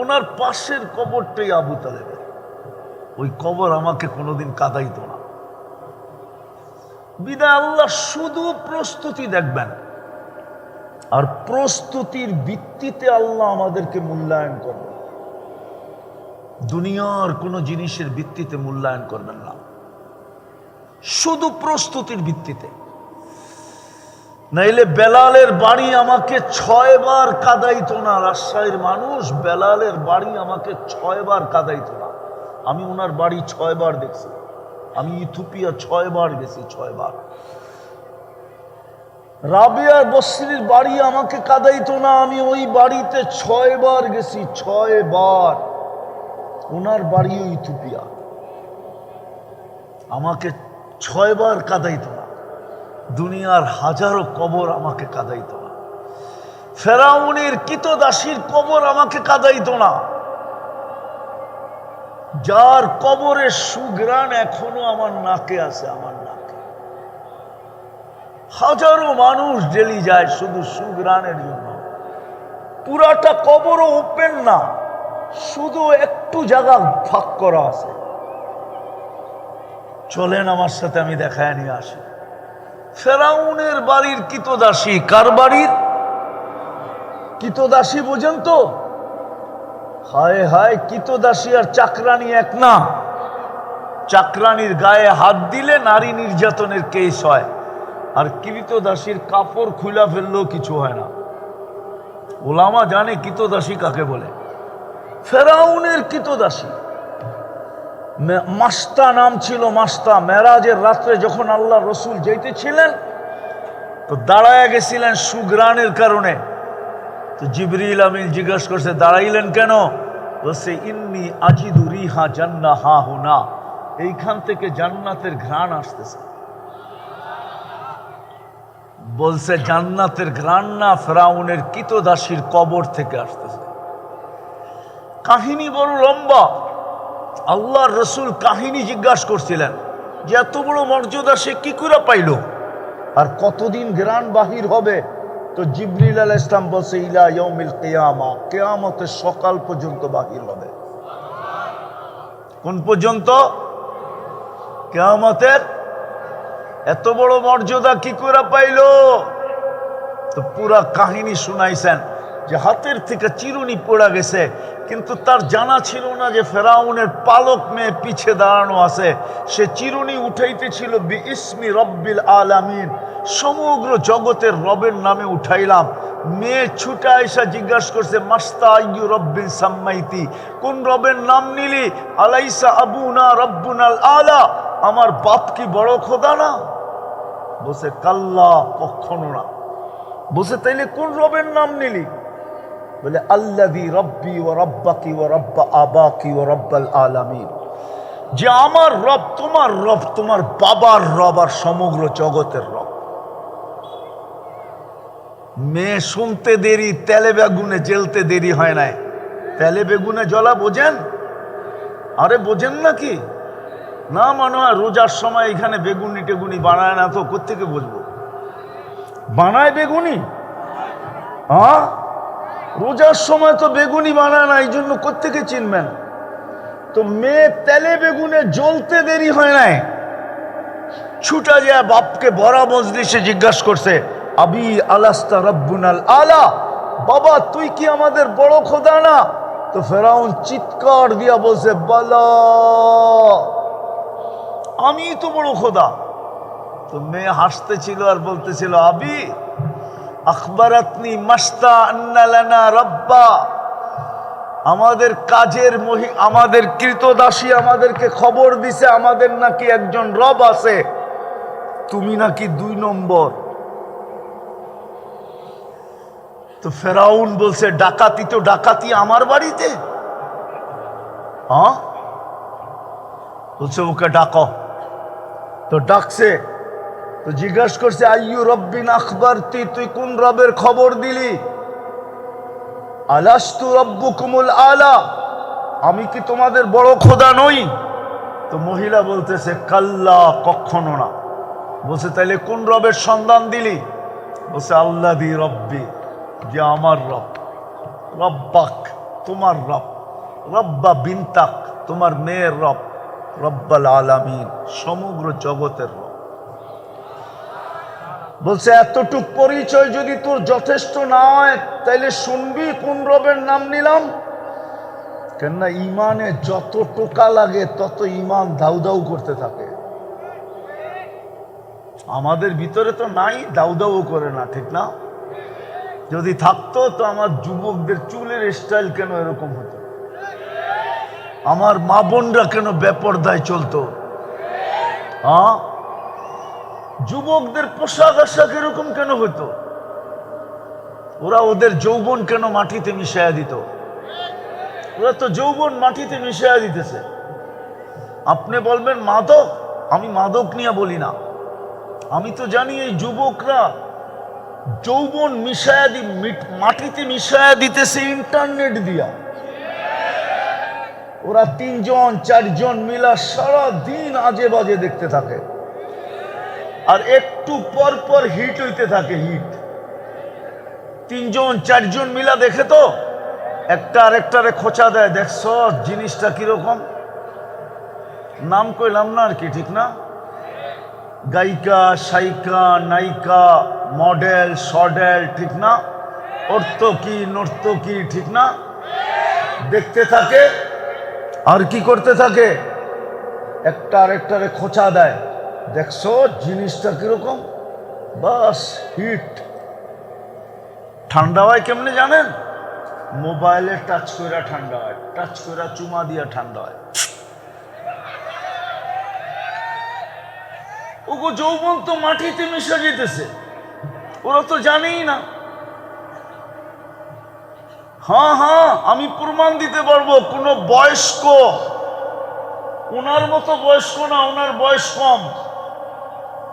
ওনার পাশের কবরটাই আবু তালেবের। ওই কবর আমাকে কোনোদিন কাঁদাইত না। বিদায় আল্লাহ শুধু প্রস্তুতি দেখবেন, আর প্রস্তুতির ভিত্তিতে আল্লাহ আমাদেরকে মূল্যায়ন করবেন। দুনিয়ার কোন জিনিসের ভিত্তিতে মূল্যায়ন করবেন না, শুধু প্রস্তুতির ভিত্তিতে। নাইলে বেলালের বাড়ি আমাকে 6 বার কাঁদাইতো না। রাজশাহীর মানুষ, বেলালের বাড়ি আমাকে 6 বার কাঁদাইতো না। আমি ওনার বাড়ি 6 বার দেখছি। আমি ইথিওপিয়া 6 বার গেছি, 6 বার। রাবিয়ার বসরির বাড়ি আমাকে কাঁদাইতো না। আমি ওই বাড়িতে 6 বার গেছি, 6 বার। ওনার বাড়িও ইথিওপিয়া, আমাকে 6 বার কাঁদাইতো না। দুনিয়ার হাজারো কবর আমাকে কাঁদাইতো না। ফেরাউনের কৃতদাসীর কবর আমাকে কাঁদাইতো না, যার কবরের সুঘ্রাণ এখনো আমার নাকে আছে, আমার নাকে। হাজারো মানুষ ডেলি যায় শুধু সুঘ্রাণের জন্য। পুরাটা কবরও ওপেন না, শুধু একটু জায়গা ফাঁক করা আছে। চলেন আমার সাথে, আমি দেখায় নিয়ে আসি। ফেরাউনের বাড়ির কৃতদাসী, কার বাড়ির কৃতদাসী বোঝেন তো? হায় হায়, কৃতদাসী আর চাকরানি এক না। চাকরানির গায়ে হাত দিলে নারী নির্যাতনের কেস হয়, আর কৃতদাসীর কাপড় খুলা ফেললেও কিছু হয় না। ওলামা জানে কৃতদাসী কাকে বলে। ফেরাউনের কৃতদাসী মাস্তা নাম ছিল, মাস্তা। মেরাজের রাত্রে যখন আল্লাহ রসুল যাইতেছিলেন, তো দাঁড়ায় গেছিলেন সুঘ্রাণের কারণে। তো জিবরিল আমিন জিজ্ঞাসা করছে, দাঁড়াইলেন কেন? বলছে, ইন্নি আজিদু রিহা জান্নাহ হা হুনা, এইখান থেকে জান্নাতের ঘ্রাণ আসতেছে। বলছে জান্নাতের ঘ্রাণ না, ফেরাউনের কৃতদাসীর কবর থেকে আসতেছে। কাহিনী বড় লম্বা। আল্লাহর রসুল কাহিনী জিজ্ঞাসা করছিলেন যে এত বড় মর্যাদা সে কি করে পাইল, আর কতদিন ঘ্রাণ বাহির হবে? তো জিবরিল আলাইহিস সালাম বলছে, ইলা ইয়াউমিল কিয়ামা, কিয়ামতের সকাল পর্যন্ত বাহির হবে। কোন পর্যন্ত? কিয়ামতের। এত বড় মর্যাদা কি করে পাইল? তো পুরা কাহিনী শুনাইছেন যে হাতের থেকে চিরুনি পড়া গেছে, কিন্তু তার জানা ছিল না যে ফেরাউনের পালক মেয়ে পিছে দাঁড়ানো আছে। সে চিরুনি উঠাইতেছিল বিইসমি রব্বিল আলামিন, সমগ্র জগতের রবের নামে উঠাইলাম। মেয়ে ছুটে আইসা জিজ্ঞাসা করছে, মাস্তা আইয়ু রব্বিন সাম্মাইতি, কোন রবের নাম নিলি? আলাইসা আবুনা রব্বুনাল আলা, আমার বাপ কি বড় খোদা না? বলছে কাল্লা, কখনো না। বলছে তাইলে কোন রবের নাম নিলি? বলে আল্লাযী রব্বি ওয়া রব্বাকি ওয়া রব্বা আবাকি ওয়া রব্বাল আলামিন, যে আমার রব, তোমার রব, তোমার বাবার রব, আর সমগ্র জগতের রব। মেয়ে শুনতে দেরি, তেলে বেগুনে জ্বলতে দেরি হয় নাই। তেলে বেগুনে জ্বলা বোঝেন? আরে বোঝেন নাকি? না মনে হয় রোজার সময় এখানে বেগুনি টেগুনি বানায় না, তো কোত্থেকে বুঝবো? বানায় বেগুনি? হ্যাঁ, রোজার সময় তো বেগুনি বানায় না, এই জন্য কোত্থেকে চিনবেন? তো মেয়ে তেলে বেগুনে জ্বলতে দেরি হয় নাই, ছুটা যায় বাপকে ভরা মজলিসে জিজ্ঞাসা করছে, আবি আলাস্তা রব্বুনাল আলা, বাবা তুই কি আমাদের বড় খোদা না? তো ফেরাউন চিৎকার দিয়া বলছে, বালা, আমি তো বড় খোদা। তো মেয়ে হাসতেছিল আর বলতেছিল, আবি আখবারাতনি মাস্তা আন্না লানা রব্বা, আমাদের কাজের আমাদের কৃতদাসী আমাদেরকে খবর দিছে আমাদের নাকি একজন রব আছে, তুমি নাকি 2 নম্বর। তো ফেরাউন বলছে, ডাকাতি তো ডাকাতি আমার বাড়িতে? হ্যাঁ, বলছে ওকে ডাকো। তো ডাকছে, তো জিজ্ঞাসা করছে, আইয়ু রব্বিন আখবারতি, তুই কোন রবের খবর দিলি? আলাস্তু রব্বুকুমুল আলা, আমি কি তোমাদের বড় খোদা নই? তো মহিলা বলতেছে, কাল্লা, কখনো না। বলছে, তাইলে কোন রবের সন্ধান দিলি? বলছে, আল্লাযী রব্বি, যে আমার রব, রব্বাক, তোমার রব, রব্বা বিনতাক, তোমার মেয়ের রব, রব্বাল আলামিন, সমগ্র জগতের রব। বলছে, এতটুক পরিচয় যদি তোর যথেষ্ট না হয় তাইলে শুনবি কোন রবের নাম নিলাম? কেননা ইমানে যত টোকা লাগে তত ইমান দাউ দাউ করতে থাকে। আমাদের ভিতরে তো নাই, দাউ দাউ করে না, ঠিক না? যদি থাকতো তো আমার যুবকদের চুলের স্টাইল কেন এরকম হতো? আমার মা বোনরা কেন বেপরদায় চলতো? হ্যাঁ, যুবকদের পোশাক আশাক এরকম কেন হতো? ওরা ওদের যৌবন কেন মাটিতে মিশাইয়া দিত? ওরা তো যৌবন মাটিতে মিশাইয়া দিতেছে। আপনি বলবেন মাদক, আমি মাদক নিয়ে বলি না, আমি তো জানি এই যুবকরা যৌবন মিশায়া মাটিতে মিশায়া দিতেছে ইন্টারনেট দিয়া। ওরা 3 জন 4 জন মিলা সারা দিন আজে বাজে দেখতে থাকে, আর একটু পর পর হিট হইতে থাকে, হিট। 3 জন 4 জন মিলা দেখে তো একটা আরেকটারে খোঁচা দেয়, দেখছ জিনিসটা কিরকম? নাম কইলাম না আর কি, ঠিক না? গায়িকা, সাইকা, নায়িকা, মডেল, সডেল, ঠিক না? অর্থকি, নর্তকী, ঠিক না? দেখতে থাকে আর কি করতে থাকে? একটা আরেকটারে খোঁচা দেয়, দেখছো জিনিসটা কিরকম? বাস, হিট। ঠান্ডা হয় কেমনে জানেন? মোবাইলে টাচ কইরা ঠান্ডা হয়, টাচ কইরা চুমা দিয়া ঠান্ডা হয়। ওগো যৌবন তো মাটিতে মিশে যেতেছে, ওরা তো জানেই না। হ্যাঁ হ্যাঁ, আমি প্রমাণ দিতে পারবো, কোন বয়স্ক ওনার মতো বয়স্ক না, ওনার বয়স কম,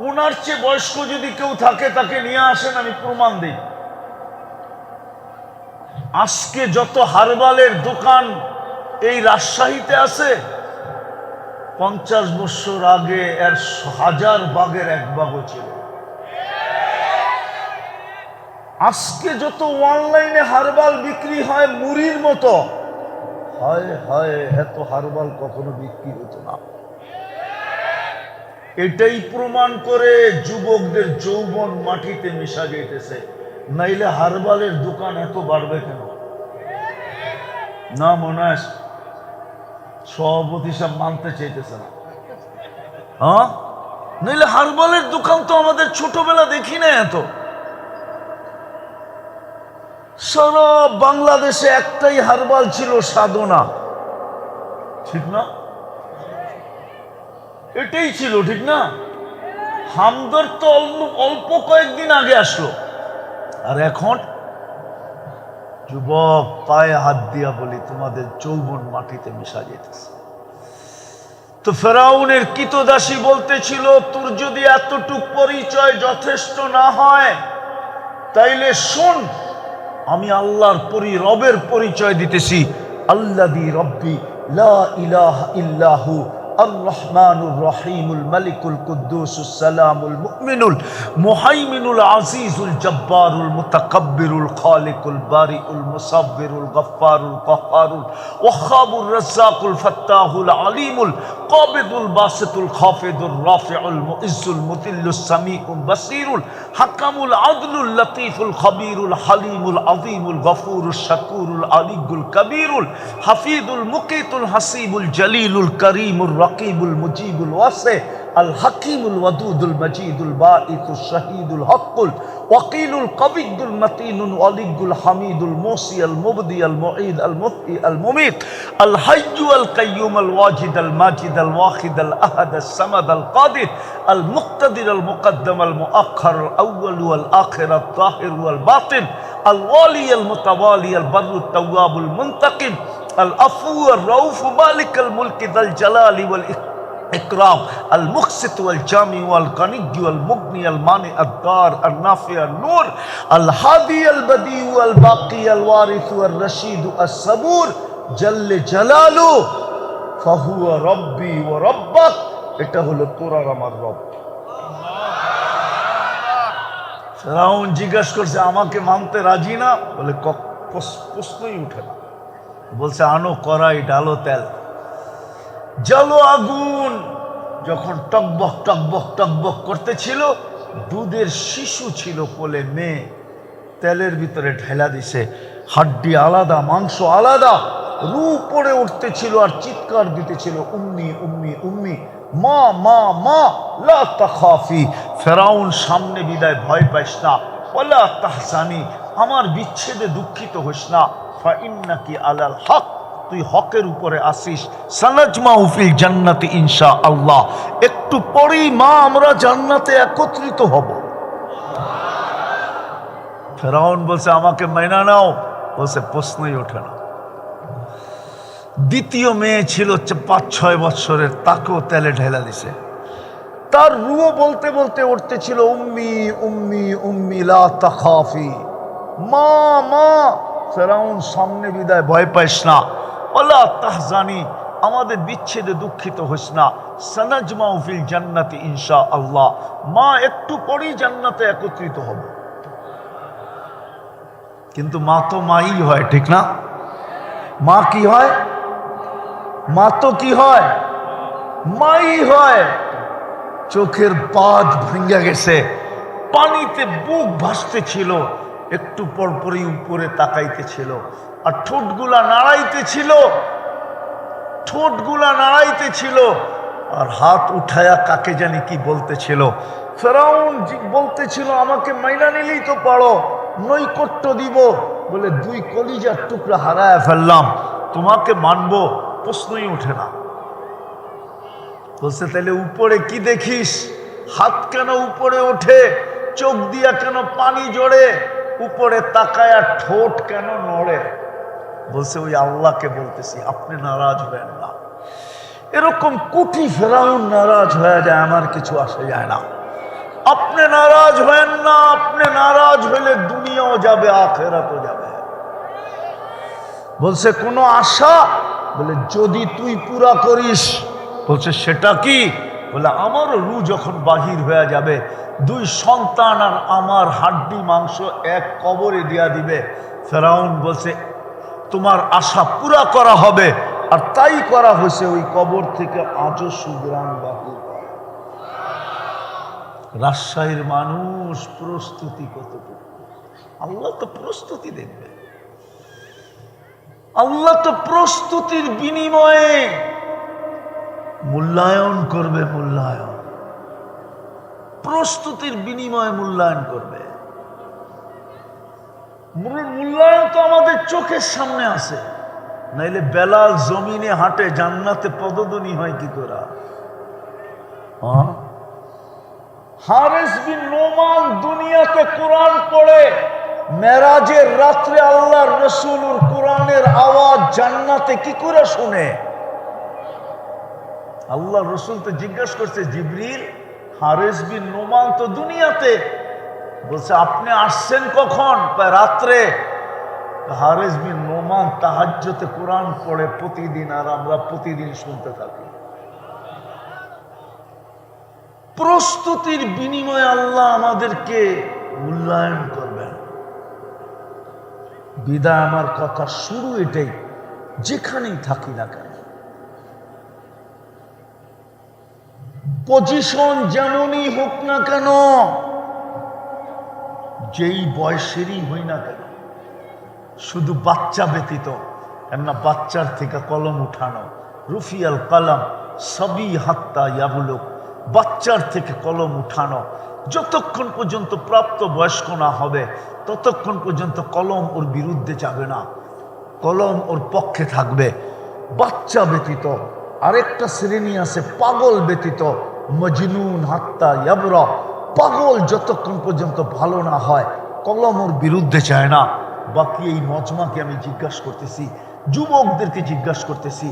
ওনার চেয়ে বয়স্ক যদি কেউ থাকে তাকে নিয়ে আসেন, আমি প্রমাণ দিই। আজকে যত হারবালের দোকান এই রাজশাহীতে আছে, 50 বছর আগে এর 1000 ভাগের 1 ভাগও ছিল। আজকে যত অনলাইনে হারবাল বিক্রি হয় মুড়ির মতো, হায় হায়, এত হারবাল কখনো বিক্রি হতো না। এটাই প্রমাণ করে যুবকদের যৌবন মাটিতে মিশা যেতেছে, নাইলে হারবালের দোকান এত বাড়বে কেন? না, মনে হয় সভাপতি সাহেব মানতে চাইতেছে না। হ্যাঁ, নাইলে হারবালের দোকান তো আমাদের ছোটবেলা দেখি না এত। সারা বাংলাদেশে একটাই হারবাল ছিল, সাধনা, ঠিক না? এটাই ছিল, ঠিক না? হামদর্দ তো অল্প কয়েকদিন আগে আসলো, আর এখন যুবক পায়ে হাত দিয়া বলি, তোমাদের যৌবন মাটিতে মিশা যেতেছে। তো ফেরাউনের কৃতদাসী বলতেছিল, তোর যদি এতটুক পরিচয় যথেষ্ট না হয় তাইলে শোন, আমি আল্লাহর রবের পরিচয় দিতেছি। আল্লাযী রব্বি লা ইলাহা ইল্লাহু الرحمن الرحيم الملك القدوس السلام المؤمن المهيمن العزيز الجبار المتكبر الخالق البارئ المصور الغفار القهار الوهاب الرزاق الفتاح العليم القابض الباسط الخافض الرافع المعز المذل السميع البصير الحكم العدل اللطيف الخبير الحليم العظيم الغفور الشكور العلي الكبير الحفيظ المقيت الحسيب الجليل الكريم الرقيب المجيب الواسع الحكيم الودود المجيد الباعث الشهيد الحق الوكيل القوي المتين الولي الحميد الموصي المبدي المعيد المحيي المميت الحي القيوم الواجد الماجد الواحد الاحد الصمد القادر المقتدر المقدم المؤخر الاول والاخر الظاهر والباطن الوالي المتوالي البر التواب المنتقم العفو الرؤوف مالك الملك ذا الجلال والإكرام المقسط والجامع والغني والمغني المانع الدار النافع النور الهادي البديع الباقي الوارث الرشيد الصبور جل جلاله فهو ربي وربك এটা হলো তোর আর আমার রব। ফেরাউন জিজ্ঞাসা করছে আমাকে মানতে রাজি না? বলে প্রশ্নই উঠে না। বলছে আনো কড়াই ডালো তেল জ্বালো আগুন। যখন টকবক টকবক টকবক করতেছিল, দুধের শিশু ছিল কোলে, মেয়ে তেলের ভিতরে ঢেলা দিছে, হাড্ডি আলাদা, মাংস আলাদা, রু পড়ে উঠতেছিল আর চিৎকার দিতেছিল উম্মি উম্মি উম্মি, মা মা মা লা তাখাফি। ফেরাউন সামনে বিদায়, ভয় পাইস না, ওয়ালা তাহজানি, আমার বিচ্ছেদে দুঃখিত হোস না, ফাইন্নাকি আলাল হক, তুই হকের উপরে আসিস, সানাজমাউ ফিল জান্নাতি ইনশাআল্লাহ, একটু পরেই মা আমরা জান্নাতে একত্রিত হব। ফেরাউন বলছে আমাকে মাইনা নাও, বলছে প্রশ্নই ওঠে না। দ্বিতীয় মেয়ে ছিল 5-6 বছরের, তাকেও তেলে ঢেলা দিছে, তার রুও বলতে বলতে উঠতেছিল উম্মি উম্মি উম্মি লা তাখাফি, মা মা। ফেরাউন সামনে বিদায়, ভয় পাইস না, ওয়ালা তাহজানি, আমাদের বিচ্ছেদে দুঃখিত হোস না, সানাজমাউ ফিল জান্নাতি ইনশাআল্লাহ, মা একটু পরেই জান্নাতে একত্রিত হব। কিন্তু মা তো মাই হয়, ঠিক না? মা কি হয়? মা তো কি হয়? মাই হয়। চোখের পাত ভেঙে গেছে, পানিতে বুক ভাসতেছিল, একটু পরপরই উপরে তাকাইতেছিল, আর ঠোঁটগুলা নাড়াইতেছিল, ঠোঁটগুলা নাড়াইতেছিল, আর হাত উঠায়া কাকে জানি কি বলতেছিল। ফেরাউন বলতেছিল আমাকে মাইনা নিলেই তো পারো, নৈকট্য দিব, বলে 2 কলিজার টুকরা হারায় ফেললাম, তোমাকে মানবো, প্রশ্নই ওঠে না। বলছে তাহলে উপরে কি দেখিস? হাত কেন উপরে ওঠে? চোখ দিয়া কেন পানি জড়ে? উপরে তাকায়া ঠোঁট কেন নড়ে? বলছে ওই আল্লাহকে বলতেছি, আপনি নারাজ হবেন না। এরকম কোটি ফেরাউন নারাজ হয়ে যায়, আমার কিছু আসে যায় না। আপনি নারাজ হবেন না, আপনি নারাজ হলে দুনিয়াও যাবে, আখিরাতও যাবে। বলছে কোনো আশা? বলে যদি তুই পুরা করিস। বলছে সেটা কি? বলে আমারও রু যখন বাহির হয়ে যাবে, 2 সন্তান আর আমার হাড্ডি মাংস এক কবরে দিয়া দিবে। ফেরাউন বলছে তোমার আশা পুরা করা হবে, আর তাই করা হয়েছে। ওই কবর থেকে আজও সুগ্রাণ বাহির হয়। রাজশাহীর মানুষ প্রস্তুতি কতটুকু? আল্লাহ তো প্রস্তুতি দেখবে, আল্লাহ তো প্রস্তুতির বিনিময়ে মূল্যায়ন করবে, মূল্যায়ন, প্রস্তুতির বিনিময়ে মূল্যায়ন করবে। মূল্যায়ন তো আমাদের চোখের সামনে আছে, নাইলে বেলাল জমিনে হাঁটে, জান্নাতে পদধ্বনি হয় কি করে? হারিস বিন নোমান দুনিয়াতে কোরআন পড়ে, মেরাজের রাত্রে আল্লাহর রাসূলুর কোরআনের আওয়াজ জান্নাতে কি করে শুনে? আল্লাহ রসুল তো জিজ্ঞাসা করছে জিবরিল, হারিস বিন নোমান তো দুনিয়াতে, বলছে আপনি আসছেন কখন? রাত্রে। হারিস বিন নোমান তাহাজ্জুদে কোরআন পড়ে প্রতিদিন, আর আমরা প্রতিদিন শুনতে থাকি। প্রস্তুতির বিনিময়ে আল্লাহ আমাদেরকে মূল্যায়ন করবেন। বিদায় আমার কথা শুরু এটাই, যেখানেই থাকি না কেন, পজিশন যেমনই হোক না কেন, যেই বয়সেরই হই না কেন, শুধু বাচ্চা ব্যতীত, কেননা বাচ্চার থেকে কলম উঠানো, রুফিয়াল কালাম সবই হাত্তা ইয়াবুলুক, বাচ্চার থেকে কলম উঠানো, যতক্ষণ পর্যন্ত প্রাপ্ত বয়স্ক না হবে ততক্ষণ পর্যন্ত কলম ওর বিরুদ্ধে যাবে না, কলম ওর পক্ষে থাকবে। বাচ্চা ব্যতীত আরেকটা শ্রেণী আছে, পাগল ব্যতীত, মজনুন হাত্তা ইয়াবরা, পাগল যতক্ষণ পর্যন্ত ভালো না হয় কলম ওর বিরুদ্ধে চায় না। বাকি এই মজমাকে আমি জিজ্ঞাসা করতেছি, যুবকদেরকে জিজ্ঞাসা করতেছি,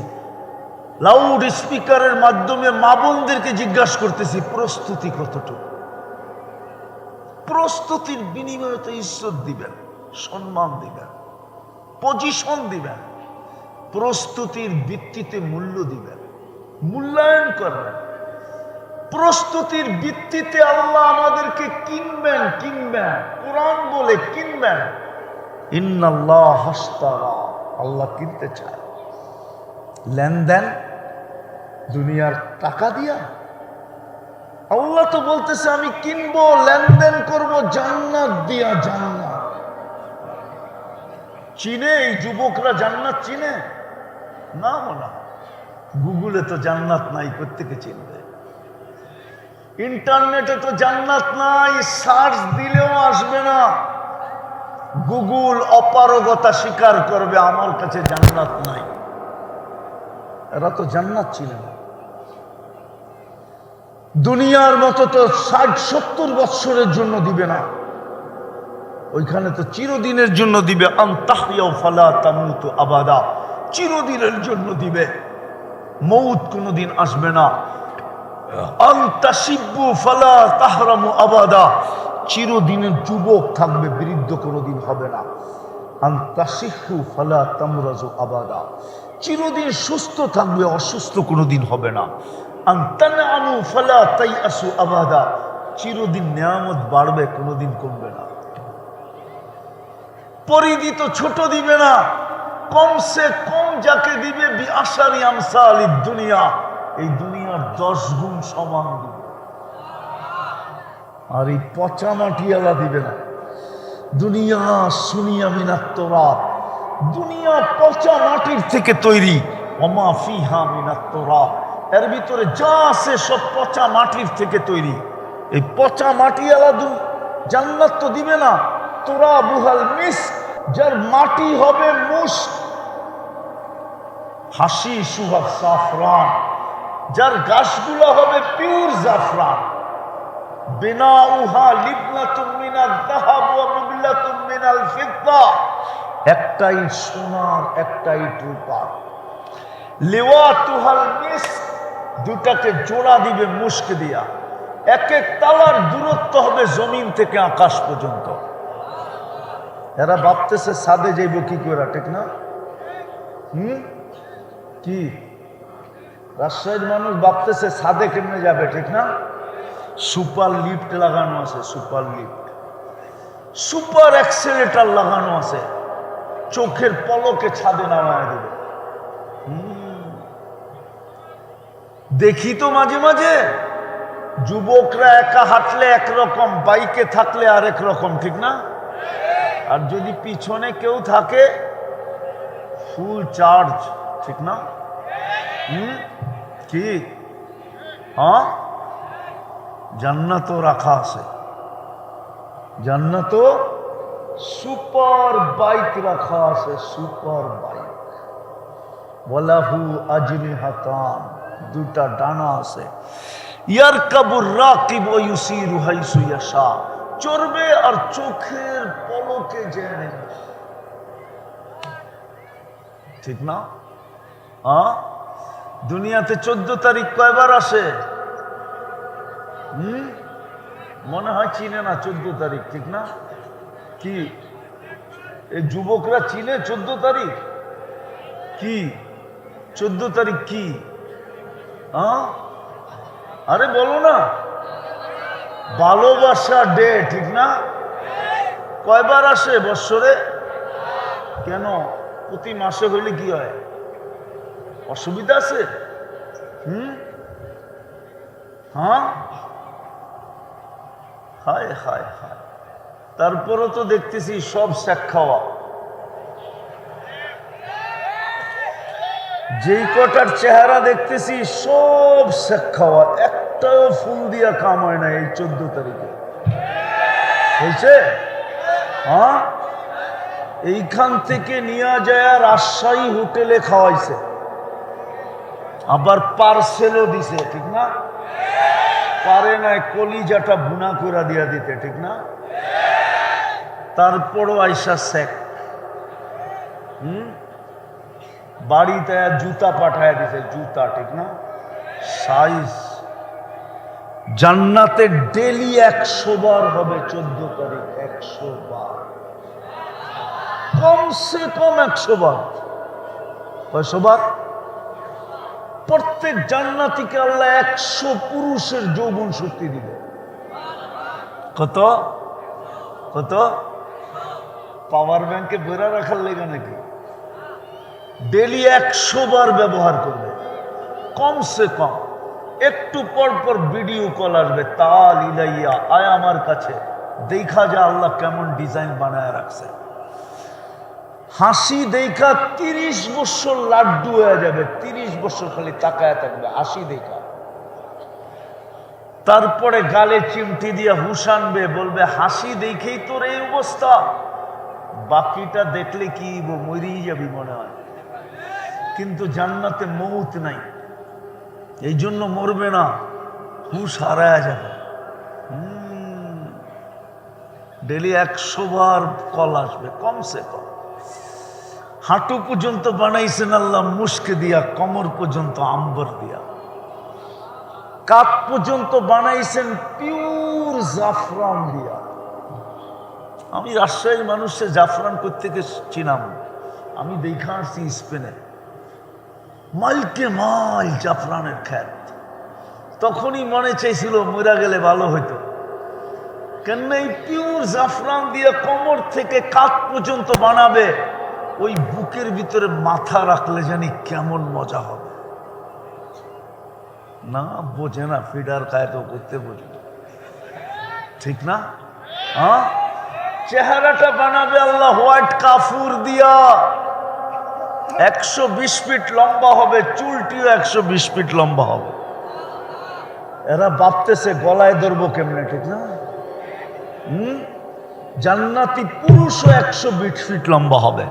লাউড স্পিকারের মাধ্যমে মা বোনদেরকে জিজ্ঞাসা করতেছি, প্রস্তুতি কতটুকু? প্রস্তুতির বিনিময়ে তো ইজ্জত দিবেন, সম্মান দিবেন, পজিশন দিবেন, প্রস্তুতির ভিত্তিতে মূল্য দিবেন, মূল্যায়ন করবেন। প্রস্তুতির ভিত্তিতে আল্লাহ আমাদেরকে কিনবেন, কোরআন বলে কিনবেন। ইন্নাল্লাহ হাশতারা, আল্লাহ কিনতে চায়। লেনদেন দুনিয়ার টাকা দিয়া? আল্লাহ তো বলতেছে আমি কিনবো, লেনদেন করব জান্নাত দিয়া। জান্নাত চিনে এই যুবকরা? জান্নাত চিনে না? মনে গুগলে তো জান্নাত নাই, প্রত্যেকে চিনবে। ইন্টারনেটে তো জান্নাত নাই, সার্চ দিলেও আসবে না। গুগল অপারগতা স্বীকার করবে, আমার কাছে জান্নাত নাই। এরা তো জান্নাত চিনে না। দুনিয়ার মতো তো 60-70 বৎসরের জন্য দিবে না, ওইখানে তো চিরদিনের জন্য দিবে। আনতাহইয়া ফালা তামুতু আবাদা, চিরদিনের জন্য দিবে, মৌত কোনোদিন আসবে না। আনতাশিব্বু ফালা তাহরামু আবাদা, চিরদিনের যুবক থাকবে, বৃদ্ধ কোনোদিন হবে না। আনতাশিহু ফালা তামরাজু আবাদা, চিরদিন সুস্থ থাকবে, অসুস্থ কোনোদিন হবে না। আনতানআমু ফালা তাইআসু আবাদা, চিরদিন নিয়ামত বাড়বে, কোনোদিন কমবে না। পরিধি তো ছোট দিবে না, কমসে কম যাকে দিবে বিআশারি আমসালিদ দুনিয়া, এই দুনিয়ার 10 গুণ সমান দিবে। আর এই পচা মাটিওয়ালা দিবে না। দুনিয়া সুনিয়া মিনাত তুরাব, দুনিয়া পচা মাটির থেকে তৈরি। ওমা ফিহা মিনাত তুরাব, এর ভিতরে যা আছে সব পচা মাটির থেকে তৈরি। এই পচা মাটিওয়ালা জান্নাত তো দিবে না। তুরাবুহাল মিস্ক, যার মাটি হবে মুস্ক। হাশিশুহা সাফরান, যার গাছগুলো হবে পিওর জাফরান। বিনাউহা লিবনাতুম মিনাল যাহাব ওয়া মিবলাতুম মিনাল ফিদ্দা, একটাই সোনার একটাই রূপার। লিওয়াতুহাল মিস্ক, দুটাকে জোড়া দিবে মুস্ক দিয়া। এক এক তালার দূরত্ব হবে জমিন থেকে আকাশ পর্যন্ত। এরা ভাবতেছে ছাদে যাইব কি করে, ঠিক না? কি রাজশাহীর মানুষ ভাবতেছে ছাদে কেমনে যাবে, ঠিক না? সুপার লিফট লাগানো আছে, সুপার লিফট, সুপার অ্যাক্সেলেটার লাগানো আছে, চোখের পলকে ছাদে নামায় দেবে। দেখি তো মাঝে মাঝে যুবকরা একা হাঁটলে একরকম, বাইকে থাকলে আরেক রকম, ঠিক না? আর যদি পিছনে কেউ থাকে ফুল চার্জ, ঠিক না? কি হ্যাঁ, জান্নাতও রাখা আছে, জান্নাতও সুপার বাইক রাখা আছে, সুপার বাইক। ওয়ালাহু আজনিহাতান, দুটা ডানা আছে। ইয়ারকাবুর রাকিব ওয়া ইউসিরু হাইসু ইয়াশা, চড়বে আর চোখের পলকে যেয়ে নেবে, ঠিক না? দুনিয়াতে 14 তারিখ কয়বার আসে? মনে হয় চিনে না 14 তারিখ, ঠিক না? কি এই যুবকরা চিনে 14 তারিখ? কি 14 তারিখ কি? আরে বলো না, ভালোবাসা ডে, ঠিক না? কয়বার আসে বৎসরে? কেন প্রতি মাসে হইলে কি হয়? অসুবিধা আছে? হ্যাঁ, হায় হায় হায়। তারপরও তো দেখতেছি সব শেখ খাওয়া। যেই কটার চেহারা দেখতেছি সব শেখ খাওয়া, একটাও ফুল দিয়া কাম হয় না। এই 14 তারিখে হয়েছে। হ্যাঁ, এইখান থেকে নিয়ে যায় রাজশাহী হোটেলে খাওয়াইছে, আবার পার্সেলও দিছে, ঠিক না? পারে নাই কলিজাটা বুনা করে দিয়া দিতে, ঠিক না? তারপরও আইসা শেখ বাড়িতে জুতা পাঠায় দিছে, জুতা, ঠিক না? সাইজ জান্নাতে ডেলি 100 বার হবে 14 তারিখ, 100 বার, কমসে কম 100 বার। কয়শো বার? প্রত্যেক জান্নাতীকে আল্লাহ 100 পুরুষের যৌবন শক্তি দিবে। কত কত? পাওয়ার ব্যাংকে বেড়া রাখার লেগে নাকি? ডেলি 100 বার ব্যবহার করবে কমসে কম। একটু পর পর ভিডিও কল আসবে, তাল ইলাইয়া আয় আমার কাছে, দেখা যা আল্লাহ কেমন ডিজাইন বানায় রাখছে। হাসি দেখা 30 বছর লাড্ডু হয়ে যাবে, 30 বছর খালি তাকায় থাকবে হাসি দেখা। তারপরে গালে চিমটি দিয়ে হুশ আনবে, বলবে হাসি দেখেই তোর এই অবস্থা, বাকিটা দেখলে কি মরেই যাবি মনে হয়। কিন্তু জান্নাতে মৌত নাই, এই জন্য মরবে না, হুশ হারায় যাবে। ডেলি 100 বার কল আসবে কমসে কম। হাঁটু পর্যন্ত বানাইছেন আল্লাহ মুস্ক দিয়া, কমর পর্যন্ত আম্বর দিয়া, কাপ পর্যন্ত বানাইছেন পিওর জাফরান দিয়া। আমি রাজশাহীর মানুষের জাফরান কোত্থেকে চিনাম, আমি দেখা আসছি স্পেনে, মাইলকে মাইল জাফরানের খ্যাত। তখনই মনে চাইছিল মরা গেলে ভালো হইতো, কেন এই পিওর জাফরান দিয়ে কোমর থেকে কাঁধ পর্যন্ত বানাবে, ওই বুকের ভিতরে মাথা রাখলে জানি কেমন মজা হবে। না বোঝে না, ফিডার খায় তো করতে বোঝে, ঠিক না? হ্যাঁ, চেহারাটা বানাবে আল্লাহ হোয়াইট কাফুর দিয়া, 120 ফিট লম্বা হবে, চুলটিও 120 ফিট লম্বা হবে। এরা ভাবতেছে গলায় ধরবো কেমনে, ঠিক না? জান্নাতি পুরুষও 120 ফিট লম্বা হবে।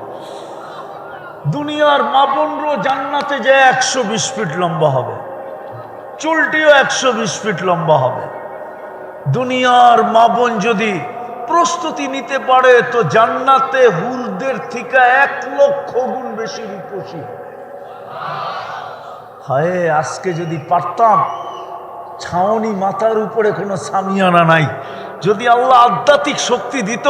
দুনিয়ার মা বোনরও জান্নাতে যে 120 ফিট লম্বা হবে, চুলটিও 120 ফিট লম্বা হবে। দুনিয়ার মা বোন যদি প্রস্তুতি নিতে পারে তো জান্নাতে হুরদের থেকে 1 লক্ষ গুণ বেশি রূপসী হবে। হায়, আজকে যদি পারতাম, ছাউনি মাথার উপরে কোনো সামিয়ানা নাই, যদি আল্লাহ আধ্যাত্মিক শক্তি দিত,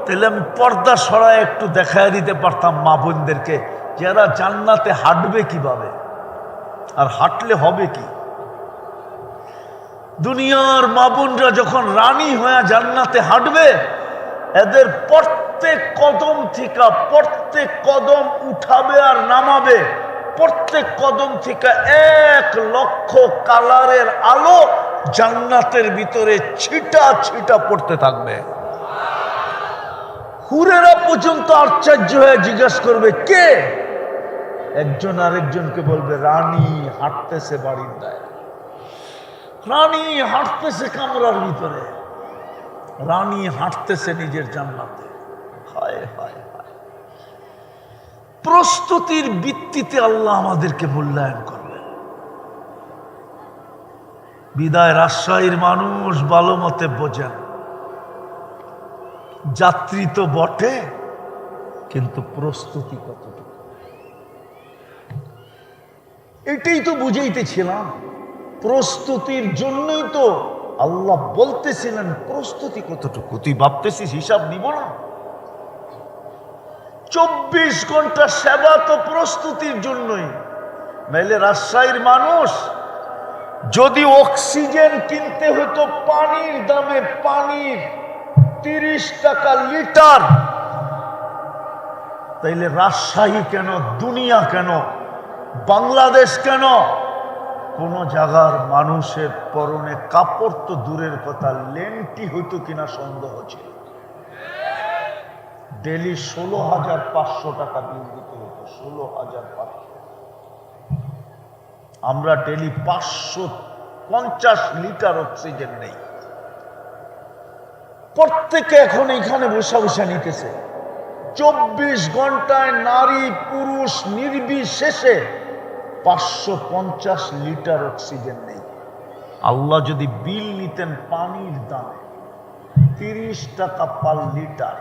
তাহলে আমি পর্দা সরায় একটু দেখায় দিতে পারতাম মা বোনদেরকে, যারা জান্নাতে হাঁটবে কিভাবে আর হাঁটলে হবে কি। দুনিয়ার মা বোনরা যখন রানী হয়ে জান্নাতে হাঁটবে, এদের প্রত্যেক কদম থেকে প্রত্যেক কদম উঠাবে আর নামাবে, প্রত্যেক কদম থেকে 1 লক্ষ কালারের আলো জান্নাতের ভিতরে ছিটা ছিটা পড়তে থাকবে। হুরেরা পর্যন্ত আশ্চর্য হয়ে জিজ্ঞাসা করবে কে? একজন আরেকজনকে বলবে রানী হাঁটতেছে বারিন্দায়, রানী হাঁটতেছে কামরার ভিতরে, রানী হাঁটতেছে নিজের জান্নাতে। হায় হায় হায়, প্রস্তুতির ভিত্তিতে আল্লাহ আমাদেরকে মূল্যায়ন করবে। বিদায় রাজশাহীর মানুষ ভালো মতে বোঝেন, যাত্রী তো বটে, কিন্তু প্রস্তুতি কতটুকু, এটাই তো বুঝাইতেছিলাম। প্রস্তুতির জন্যই তো আল্লাহ বলতেছিলেন প্রস্তুতি কতটুকু। তুই ভাবতেছিস হিসাব নিব না? 24 ঘন্টা সেবা তো প্রস্তুতির জন্যই। নাইলে রাজশাহীর মানুষ যদি অক্সিজেন কিনতে হতো পানির দামে, পানির 30 টাকা লিটার, তাইলে রাজশাহী কেন, দুনিয়া কেন, বাংলাদেশ কেন, কোন জায়গার মানুষের পরনে কাপড় তো দূরের কথা, লেন্টি হইতো কিনা সন্দেহ ছিল। ডেলি 16,500 টাকা বিল দিতে হতো, 16,500। আমরা ডেলি 550 লিটার অক্সিজেন নেই। প্রত্যেকে এখন এইখানে বসে বসে নিতেছে। 24 ঘন্টায় নারী পুরুষ নির্বিশেষে 550 লিটার অক্সিজেন নেই। আল্লাহ যদি বিল নিতেন পানির দামে 30 টাকা পার লিটার,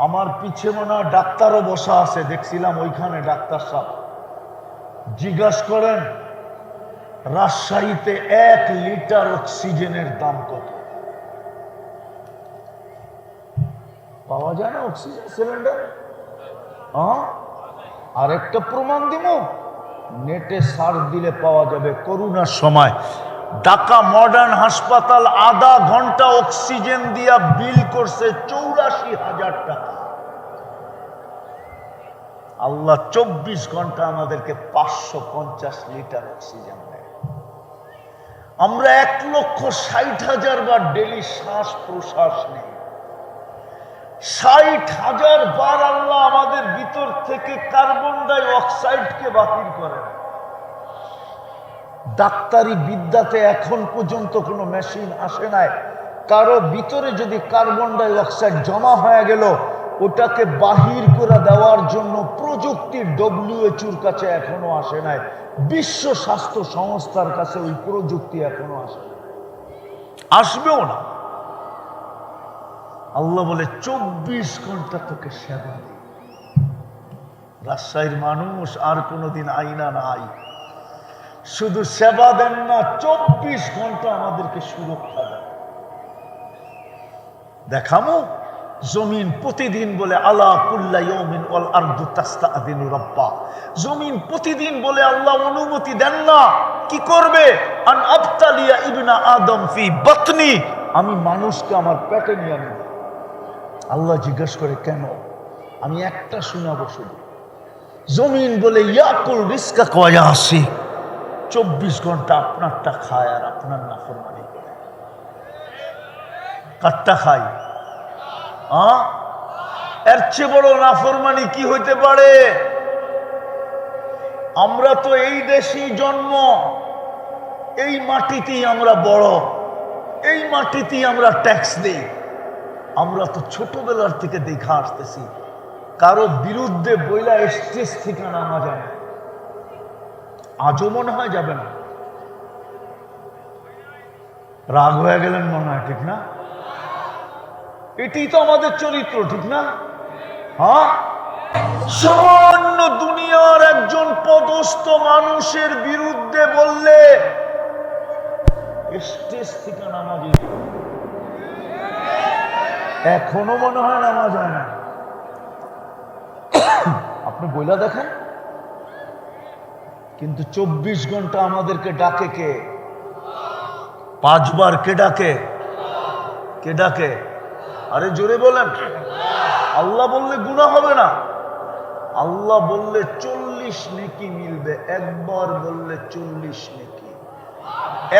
আমার পিছে মনে হয় ডাক্তারও বসা আছে, দেখছিলাম ওইখানে ডাক্তার সাহেব, জিজ্ঞাসা করেন রাজশাহীতে 1 লিটার অক্সিজেনের দাম কত? পাওয়া যায় না অক্সিজেন সিলিন্ডার? আরেকটা প্রমাণ দিব, নেটে সার্চ দিলে পাওয়া যাবে। করোনার সময় ঢাকা মডার্ন হাসপাতাল আধা ঘন্টা অক্সিজেন দিয়া বিল করছে 84,000 টাকা। আল্লাহ 24 ঘন্টা আমাদেরকে 550 লিটার অক্সিজেন দেয়। আমরা 1,60,000 বার ডেলি শ্বাস প্রশ্বাস নেই। 60,000 বার আল্লাহ আমাদের ভিতর থেকে কার্বন ডাই অক্সাইডকে বাহির করেন। ডাক্তারি বিদ্যাতে এখন পর্যন্ত কোনো মেশিন আসে নাই, কারো ভিতরে যদি কার্বন ডাই অক্সাইড জমা হয়ে গেল, ওটাকে বাহির করে দেওয়ার জন্য প্রযুক্তি WHO এর কাছে এখনো আসে নাই, বিশ্ব স্বাস্থ্য সংস্থার কাছে ওই প্রযুক্তি এখনো আসে নাই, আসবেও না। আল্লাহ বলে 24 ঘন্টা তোকে সেবা দিই। রাজশাহীর মানুষ আর কোনোদিন আইনা নাই, শুধু সেবা দেন না, 24 ঘন্টা আমাদেরকে সুরক্ষা দেন। দেখামো জমিন প্রতিদিন বলে আলা কুল্লা ইয়াউমিন ওয়াল আরদু তাস্তাআযিনু রাব্বা। জমিন প্রতিদিন বলে আল্লাহ অনুমতি দেন না, কি করবে? আন আবতালিয়া ইবনা আদম ফি বাতনি, আমি মানুষকে আমার পেটে নিয়ে নেব। আল্লাহ জিজ্ঞেস করে কেন? আমি একটা শোনাবো শুধু। জমিন বলে ইয়াকুল রিজকাক ওয়া ইয়াসি, 24 ঘন্টা আপনারটা খায় আর আপনার নাফরমানি করে। কারটা খাই? এর চেয়ে বড় নাফরমানি কি হইতে পারে? আমরা তো এই দেশেই জন্ম, এই মাটিতেই আমরা বড়, এই মাটিতেই আমরা ট্যাক্স দিই। আমরা তো ছোটবেলার থেকে দেখা আসতেছি, কারো বিরুদ্ধে বইলা স্টেজ থেকে নামা যায় না, আজও মনে হয় যাবে না। রাগ হয়ে গেলেন মনে হয়, ঠিক না? এটাই তো আমাদের চরিত্র, ঠিক না? হ্যাঁ, সামান্য দুনিয়ার একজন পদস্থ মানুষের বিরুদ্ধে বললে স্টেজ থেকে নামা যায়, এখনো মনে হয় নামা যায় না। আপনি বইলা দেখেন। কিন্তু 24 ঘন্টা আমাদেরকে ডাকে কে? 5 বার কে ডাকে? কে ডাকে? আরে জোরে বলেন। আল্লাহ বললে গুনাহ হবে না, আল্লাহ বললে 40 নেকি মিলবে। একবার বললে 40 নেকি,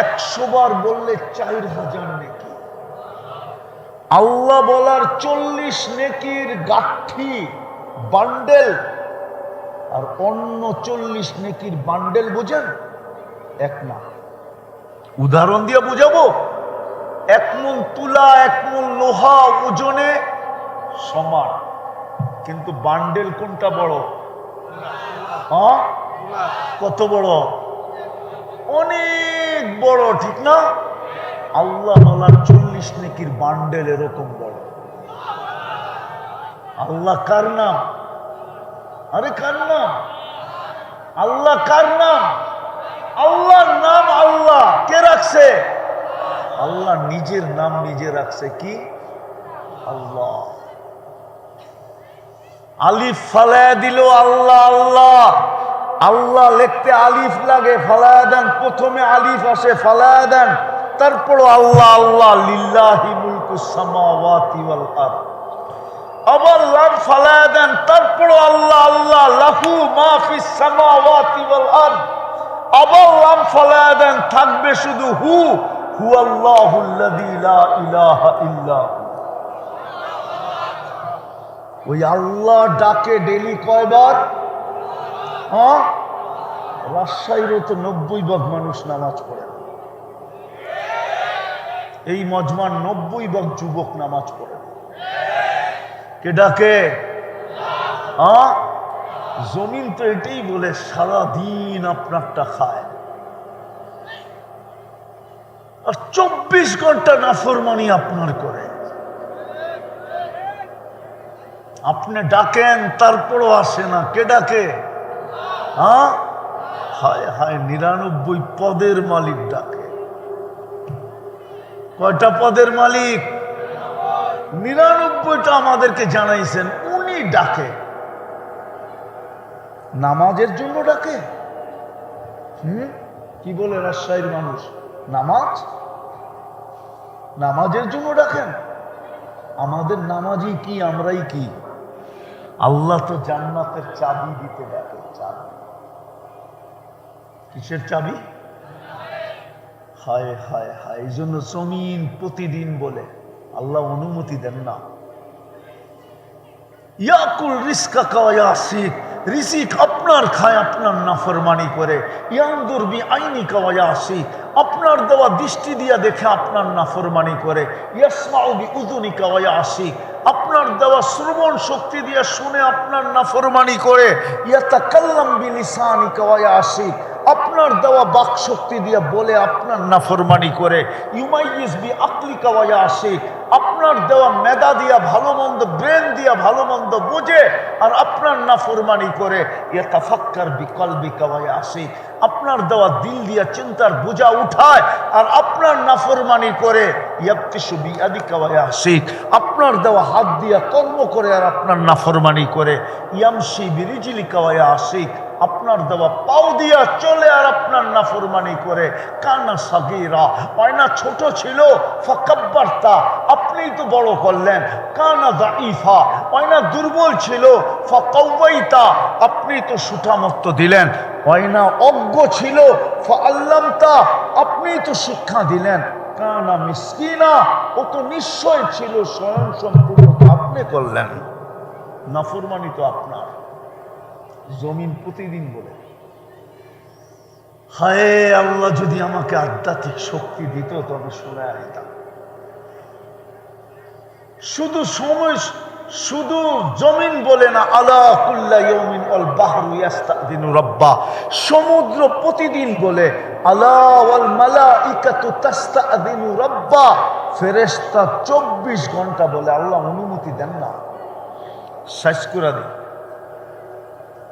100 বার বললে 4000 নেকি। আল্লাহ বলার 40 নেকির গাঠি বান্ডেল, আর অন্য 40 নেকির বান্ডেল বুঝেন? এক না। উদাহরণ দিয়ে বুঝাবো। 1 মণ তুলা 1 মণ লোহা ওজনে সমান, কিন্তু বান্ডেল কোনটা বড়? কত বড়? অনেক বড়, ঠিক না? আল্লাহ বলার 40 নেকির বান্ডেল এরকম বড়। আল্লাহ কার নাম? আরে কার নাম? আল্লাহ কার নাম? আল্লাহর নাম আল্লাহ। কে রাখছে? আল্লাহ নিজের নাম নিজে রাখছে। কি? আল্লাহ। আলিফ ফালায়া দিল আল্লাহ আল্লাহ, আল্লাহ লিখতে আলিফ লাগে, ফালায়া দেন, প্রথমে আলিফ আসে, ফালায়া দেন, তারপর আল্লাহ আল্লাহ, লিল্লাহি মুলকুস সামাওয়াতি ওয়াল আরদ। আবার লাম ফালায়া দেন, তারপর আল্লাহ আল্লাহ, লাহু মা ফিস সামাওয়াতি ওয়াল আরদ। আবার লাম ফালায়া দেন, থাকবে শুধু হু, হুয়াল্লাহুল্লাযী লা ইলাহা ইল্লা হু। ওই আল্লাহ ডাকে ডেলি কয়বার? হ্যাঁ, রাজশাহীরও তো 90 ভাগ মানুষ নামাজ পড়ে, এই মজমার 90 ভাগ যুবক নামাজ পড়ে। কে ডাকে? হ্যাঁ, জমিন তো এটাই বলে সারাদিন আপনারটা খায়, আর 24 ঘন্টা নাফরমানি আপনার করে। আপনি ডাকেন তারপরও আসে না, কে ডাকে? হ্যাঁ, হায় হায়, 99 পদের মালিক ডাকে। কয়টা পদের মালিক? 99টা আমাদেরকে জানাইছেন, উনি ডাকে। নামাজের জন্য ডাকে। কি বলে রাজশাহীর মানুষ? নামাজের জন্য ডাকেন। আমাদের নামাজই কি, আমরাই কি? আল্লাহ তো জান্নাতের চাবি দিতে ডাকে। চাবি, কিসের চাবি? হায় হায় হায়, এই জন্য জমিন প্রতিদিন বলে আল্লাহ অনুমতি দেন না। ইয়াকুল রিজকাকা ওয়া ইয়াসিক, রিজিক আপনার খায় আপনার নাফরমানি করে। ইয়ানদুর বিআইনিকা ওয়া ইয়াসিক, আপনার দেওয়া দৃষ্টি দিয়া দেখে আপনার নাফরমানি করে। ইয়াসমাউ বিউযুনিকা ওয়া ইয়াসিক, আপনার দেওয়া শ্রবণ শক্তি দিয়া শুনে আপনার নাফরমানি করে। ইয়াতাকাল্লাম বিলিসানিকা ওয়া ইয়াসিক, আপনার দেওয়া বাক শক্তি দিয়া বলে আপনার নাফরমানি করে। ইউমাইয়িজ বিআকলিকা ওয়া ইয়াসিক, আপনার দেওয়া মেধা দিয়া ভালো মন্দ, ব্রেন দিয়া ভালো মন্দ বোঝে আর আপনার নাফরমানি করে। ইয়াতাফাক্কার বিকলবিকা ওয়া ইয়াসিক, আপনার দেওয়া দিল দিয়া চিন্তার বোঝা উঠায় আর আপনার নাফরমানি করে। ইয়াবতিশু বিয়াদিকা ওয়া ইয়াসিক, আপনার দেওয়া হাত দিয়া কর্ম করে আর আপনার নাফরমানি করে। ইয়ামশি বিরিজলিকা ওয়া ইয়াসিক, আপনার দেওয়া পাও দিয়া চলে আর আপনার নাফরমানি করে। কানা সাগীরা, ওয়াইনা ছোট ছিল, ফাকাব্বারতা, আপনিই তো বড় করলেন। কানা দাঈফা, ওয়াইনা দুর্বল ছিল, ফাকাওয়াইতা, আপনি তো সুঠামত্ত দিলেন। ওয়াইনা অজ্ঞ ছিল, ফাআল্লামতা, আপনিই তো শিক্ষা দিলেন। কানা মিসকিনা, ও তো নিশ্চয় ছিল, স্বয়ং সম্পূর্ণ আপনি করলেন। নাফরমানি তো আপনার। জমিন প্রতিদিন বলে, হায় আল্লাহ যদি আমাকে আধ্যাত্মিক শক্তি দিত তবে শুনে আইতাম। শুধু সময়, শুধু জমিন বলে না, আলা কুল্লা ইয়াউমিন ওয়াল বাহরু ইস্তাযিনু রাব্বা, সমুদ্র প্রতিদিন বলে, আলা ওয়াল মালাইকাতু তাস্তাযিনু রাব্বা, ফেরেশতা 24 ঘন্টা বলে। আল্লাহ অনুমতি দেন না, শেষ করে দেন।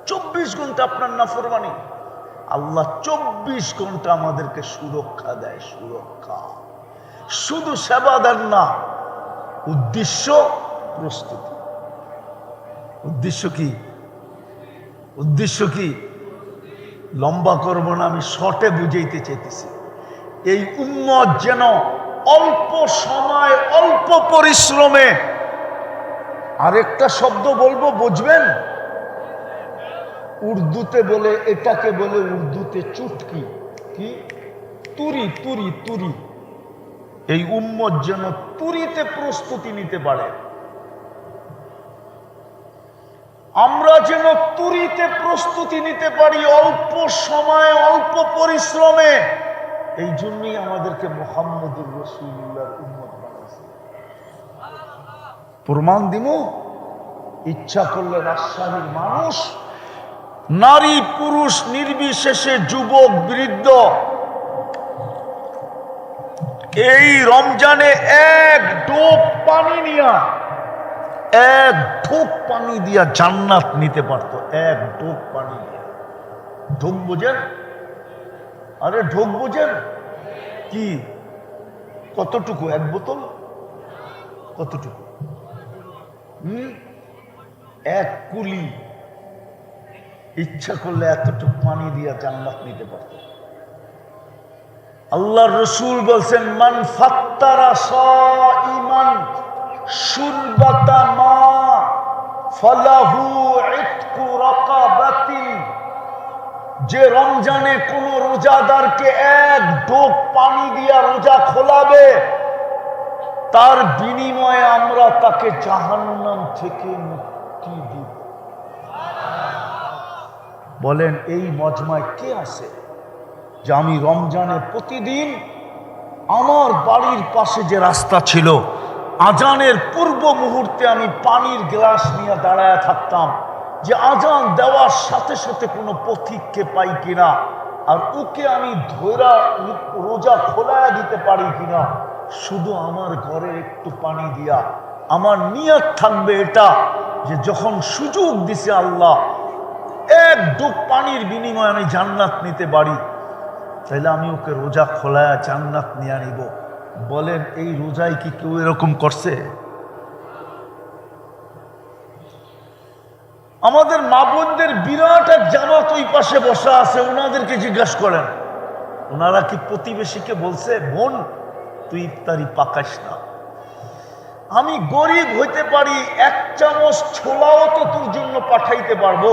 24 ঘন্টা আপনার নাফরমানি, আল্লাহ 24 ঘন্টা আমাদেরকে সুরক্ষা দেয়। সুরক্ষা, শুধু সেবা দেন না, উদ্দেশ্য প্রস্তুতি। উদ্দেশ্য কি? উদ্দেশ্য কি? লম্বা করব না, আমি শর্টে বুঝাইতে চাইতেছি। এই উম্মত যেন অল্প সময়, অল্প পরিশ্রমে, আরেকটা শব্দ বলবো, বুঝবেন? উর্দুতে বলে, এটাকে বলে উর্দুতে চুটকি। কি? তুরি, তুরি, তুরি। এই উম্মত যেন তুরিতে প্রস্তুতি নিতে পারে। আমরা যেন তুরিতে প্রস্তুতি নিতে পারি, অল্প সময়ে, অল্প পরিশ্রমে। এই জন্যই আমাদেরকে মুহাম্মদুর রাসূলুল্লাহর উম্মত বানাইছে। প্রমাণ দিব, ইচ্ছা করলে রাজশাহীর মানুষ, নারী পুরুষ নির্বিশেষে, যুবক বৃদ্ধ, এই রমজানে এক ডোপ পানি নিয়া, এক ঢোক পানি দিয়া জান্নাত নিতে পারত। এক ঢোক পানি দিয়া। ঢোক বোঝেন? আরে ঢোক বোঝেন কি? কতটুকু? এক বোতল? কতটুকু? এক কুলি। ইচ্ছা করলে এতটুকু পানি দিয়া জান্নাত নিতে পারত। আল্লাহর রাসূল বলছেন, মান ফাত্তারা সাইমান শুরবাতা মা ফালাহু ইতকু রাকাবাতিন, যে রমজানে কোন রোজাদারকে এক ঢোক পানি দিয়া রোজা খোলাবে, তার বিনিময়ে আমরা তাকে জাহান্নাম থেকে মুক্তি দিব। বলেন এই মজমায় কে আছে যে আমি রমজানে প্রতিদিন আমার বাড়ির পাশে যে রাস্তা ছিল, আজানের পূর্ব মুহূর্তে আমি পানির গ্লাস নিয়ে দাঁড়ায় থাকতাম, যে আজান দেওয়ার সাথে সাথে কোনো পথিককে পাই কিনা, আর ওকে আমি ধৈরা রোজা খোলায় দিতে পারি কিনা, শুধু আমার ঘরে একটু পানি দিয়া আমার নিয়ত থাকবে এটা, যে যখন সুযোগ দিছে আল্লাহ এক ডুব পানির বিনিময়ে আমি জান্নাত নিতে পারি, তাহলে আমি ওকে রোজা খোলায় জান্নাত নিয়ে নিব। বলেন এই রোজায় কি কেউ এরকম করছে? আমাদের মা বোনদের বিরাট এক জামাত ওই পাশে বসা আছে, ওনাদেরকে জিজ্ঞাসা করেন, ওনারা কি প্রতিবেশীকে বলছে, বোন তুই ইফতারি পাকাস না, আমি গরিব হইতে পারি, এক চামচ ছোলাও তো তোর জন্য পাঠাইতে পারবো,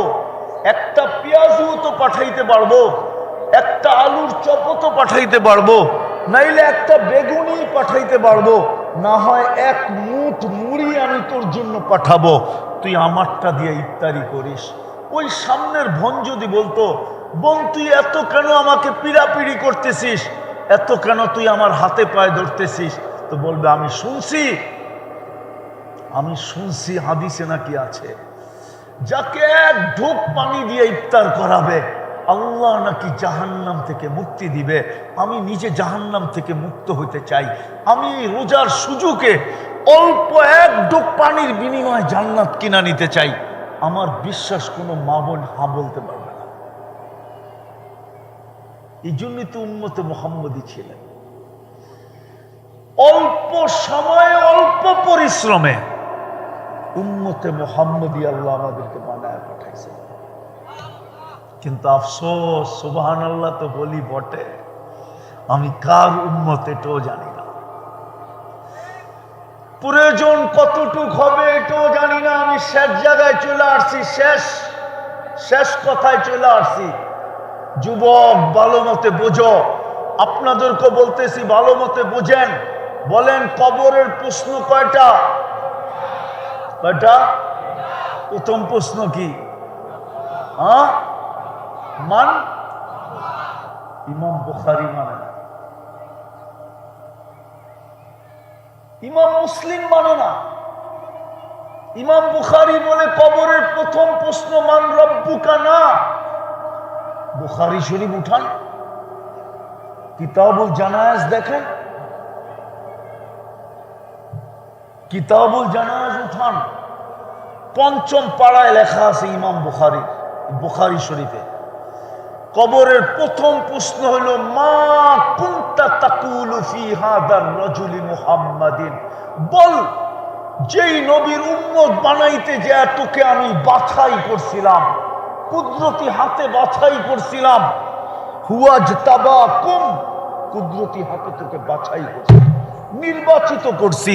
একটা পেঁয়াজও তো পাঠাইতে পারবো, একটা আলুর চপও তো পাঠাইতে পারবো, নাইলে একটা বেগুনি পাঠাইতে পারবো, না হয় এক মুঠ মুড়ি আমি তোর জন্য পাঠাবো, তুই আমারটা দিয়ে ইফতারি করিস। ওই সামনের বোন যদি বলতো, বোন তুই এত কেন আমাকে পিড়াপিড়ি করতেছিস, এত কেন তুই আমার হাতে পায়ে ধরতেছিস, তো বলবে আমি শুনছি হাদিসে নাকি আছে, যাকে এক ঢোক পানি দিয়ে ইফতার করাবে আল্লাহ নাকি জাহান্নাম থেকে মুক্তি দিবে। আমি নিজে জাহান্নাম থেকে মুক্ত হতে চাই, আমি রোজার সুযোগে অল্প এক ঢোক পানির বিনিময়ে জান্নাত কিনা নিতে চাই। আমার বিশ্বাস কোনো মা বোন হা বলতে পারবে না। এই জন্যই তো উম্মতে মুহাম্মদী ছিলেন, অল্প সময়ে অল্প পরিশ্রমে উম্মতে মুহাম্মদী আল্লাহ আমাদেরকে বানায় পাঠাইছে। কিন্তু আফসোস, সুবহানাল্লাহ তো বলি বটে, আমি কার উম্মত এটাও জানি না, প্রয়োজন কতটুক হবে এটাও জানি না। আমি শেষ জায়গায় চলে আসছি, শেষ কথায় চলে আসছি। যুবক ভালো মতে বোঝো, আপনাদেরকে বলতেছি ভালো মতে বোঝেন। বলেন কবরের প্রশ্ন কয়টা? প্রথম প্রশ্ন কি? মান? ইমাম বুখারী মানে না, ইমাম মুসলিম মানে না। ইমাম বুখারী বলে কবরের প্রথম প্রশ্ন মান রব্বুকা না। বুখারী শরীফ উঠান, কিতাবুল জানায়েজ দেখেন, কিতাবুল জানায়েজ উঠান, পঞ্চম পাড়ায় লেখা আছে ইমাম বুখারী শরীফে। কবরের প্রথম প্রশ্ন হলো মা কুনতা তাকুলু ফি হাদার রাজুলি মুহাম্মাদিন, বল যেই নবীর উম্মত বানাইতে যে তোকে আমি বাছাই করছিলাম, কুদরতি হাতে বাছাই করছিলাম, হুয়াজতাবাকুম, কুদরতি হাতে তোকে বাছাই করছি, নির্বাচিত করছি,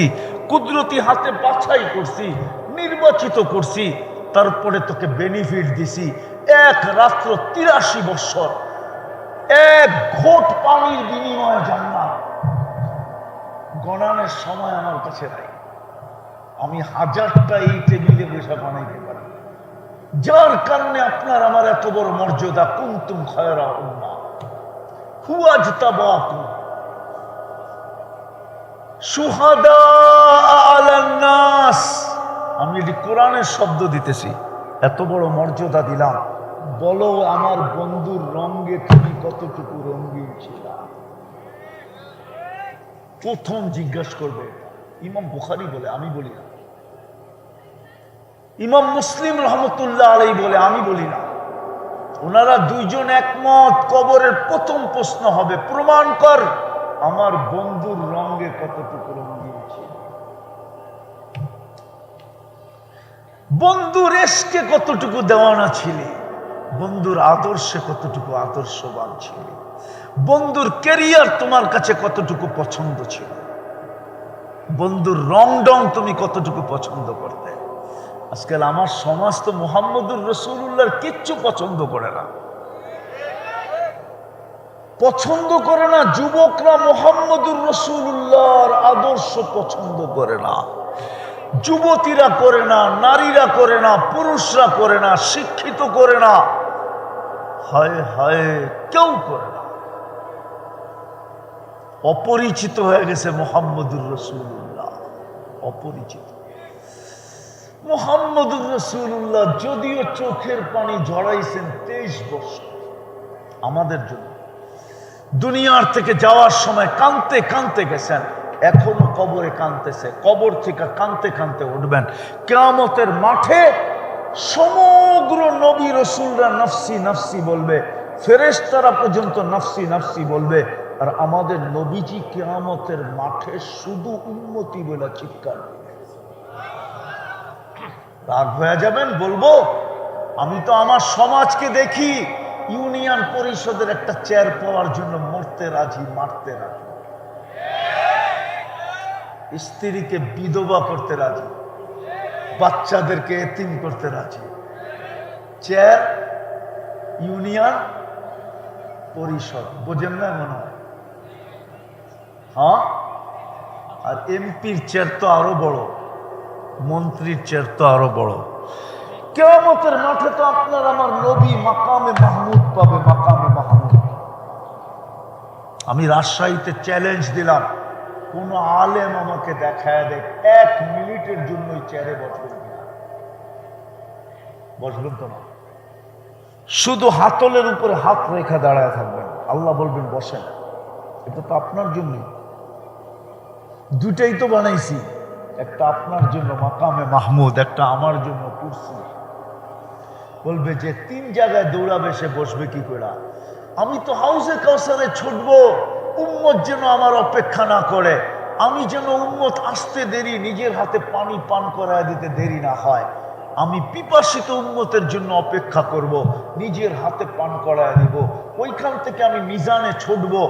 কুদরতি হাতে বাছাই করছি, নির্বাচিত করছি, তারপরে তোকে বেনিফিট দিছি এক রাত্র ৮৩ বৎসর, এক ঘোট পানির বিনিময়ে জান্নাত। গণানোর সময় আমার কাছে নাই, আমি হাজারটা এই টেবিলে বসে বানাইতে পারি, যার কারণে আপনার আমার এত বড় মর্যাদা। কুনতুম খায়রা উম্মাহ হুয়াজতাবাকুম শুহাদা আলান নাস। আমি এটি কোরআনের শব্দ দিতেছি, এত বড় মর্যাদা দিলাম। বলো আমার বন্ধুর রঙে তুমি কতটুকু রঙিন ছিল? প্রথম জিজ্ঞাসা করবে। ইমাম বুখারী বলে, আমি বলি না। ইমাম মুসলিম রহমতুল্লাহ আলাইহি বলে, আমি বলি না। ওনারা দুইজন একমত, কবরের প্রথম প্রশ্ন হবে প্রমাণ কর আমার বন্ধুর রঙে কতটুকু রঙিন ছিল, বন্ধুর এসকে কতটুকু দেওয়ানা ছিলে, বন্ধুর আদর্শে কতটুকু আদর্শবান ছিল, বন্ধুর ক্যারিয়ার তোমার কাছে কতটুকু পছন্দ ছিল, বন্ধুর রং ডং তুমি কতটুকু পছন্দ করতে। আজকাল আমার সমাজ তো মুহাম্মদুর রাসূলুল্লাহর কিচ্ছু পছন্দ করে না, পছন্দ করে না। যুবকরা মুহাম্মদুর রাসূলুল্লাহর আদর্শ পছন্দ করে না, যুবতীরা করে না, নারীরা করে না, পুরুষরা করে না, শিক্ষিত করে না, হায় হায় কেউ করে না। অপরিচিত হয়ে গেছে মুহাম্মদুর রাসূলুল্লাহ, অপরিচিত। মুহাম্মদুর রাসূলুল্লাহ যদিও চোখের পানি ঝরাইছেন 23 বছর আমাদের জন্য, দুনিয়ার থেকে যাওয়ার সময় কাঁদতে কাঁদতে গেছেন, এখনো কবরে কাঁদতেছে, কবর থেকে কাঁদতে কাঁদতে উঠবেন। কিয়ামতের মাঠে সমগ্র নবী রাসূলরা নফসি নফসি বলবে, ফেরেশতারা পর্যন্ত নফসি নফসি বলবে, আর আমাদের নবীজি কিয়ামতের মাঠে শুধু উম্মতি বলে চিৎকার দিবে। রাগ হয়ে যাবেন, বলবো আমি তো আমার সমাজকে দেখি ইউনিয়ন পরিষদের একটা চেয়ার পাওয়ার জন্য মরতে রাজি, মারতে রাজি, স্ত্রীকে বিধবা করতে রাজি, বাচ্চাদেরকে এতিম করতে রাজি। চেয়ার ইউনিয়ন পরিষদ, বোঝেন না মনে হয়? হ্যাঁ, আর এমপির চেয়ার তো আরো বড়, মন্ত্রীর চেয়ার তো আরো বড়। কিয়ামতের মাঠে তো আপনার আমার নবী মাকামে মাহমুদ পাবে, মাকামে মাহমুদ। আমি রাজশাহীতে চ্যালেঞ্জ দিলাম, কোন আলেম আমাকে দেখায় দেখ 1 মিনিটের জন্য ওই চেয়ারে বসবেন কিনা। বসবেন তো না, শুধু হাতলের উপরে হাত রেখা দাঁড়ায় থাকবেন, আল্লাহ বলবেন বসেন। এটা তো আপনার জন্য, দুটাই তো বানাইছি, একটা আপনার জন্য মাকামে মাহমুদ, একটা আমার জন্য কুরসি। বলবে যে 3 জায়গায় দৌড়াবে, সে বসবে কি করে? আমি তো হাউজে কাউসারে ছুটবো, উম্মত যেন আমার অপেক্ষা না করে, আমি যেন উম্মত আসতে দেরি, নিজের হাতে পানি পান করায় দিতে দেরি না হয়। আমি পিপাসিত উম্মতের জন্য অপেক্ষা করব, নিজের হাতে পান করায় দিব। ওইখান থেকে আমি মিজানে ছুটবো,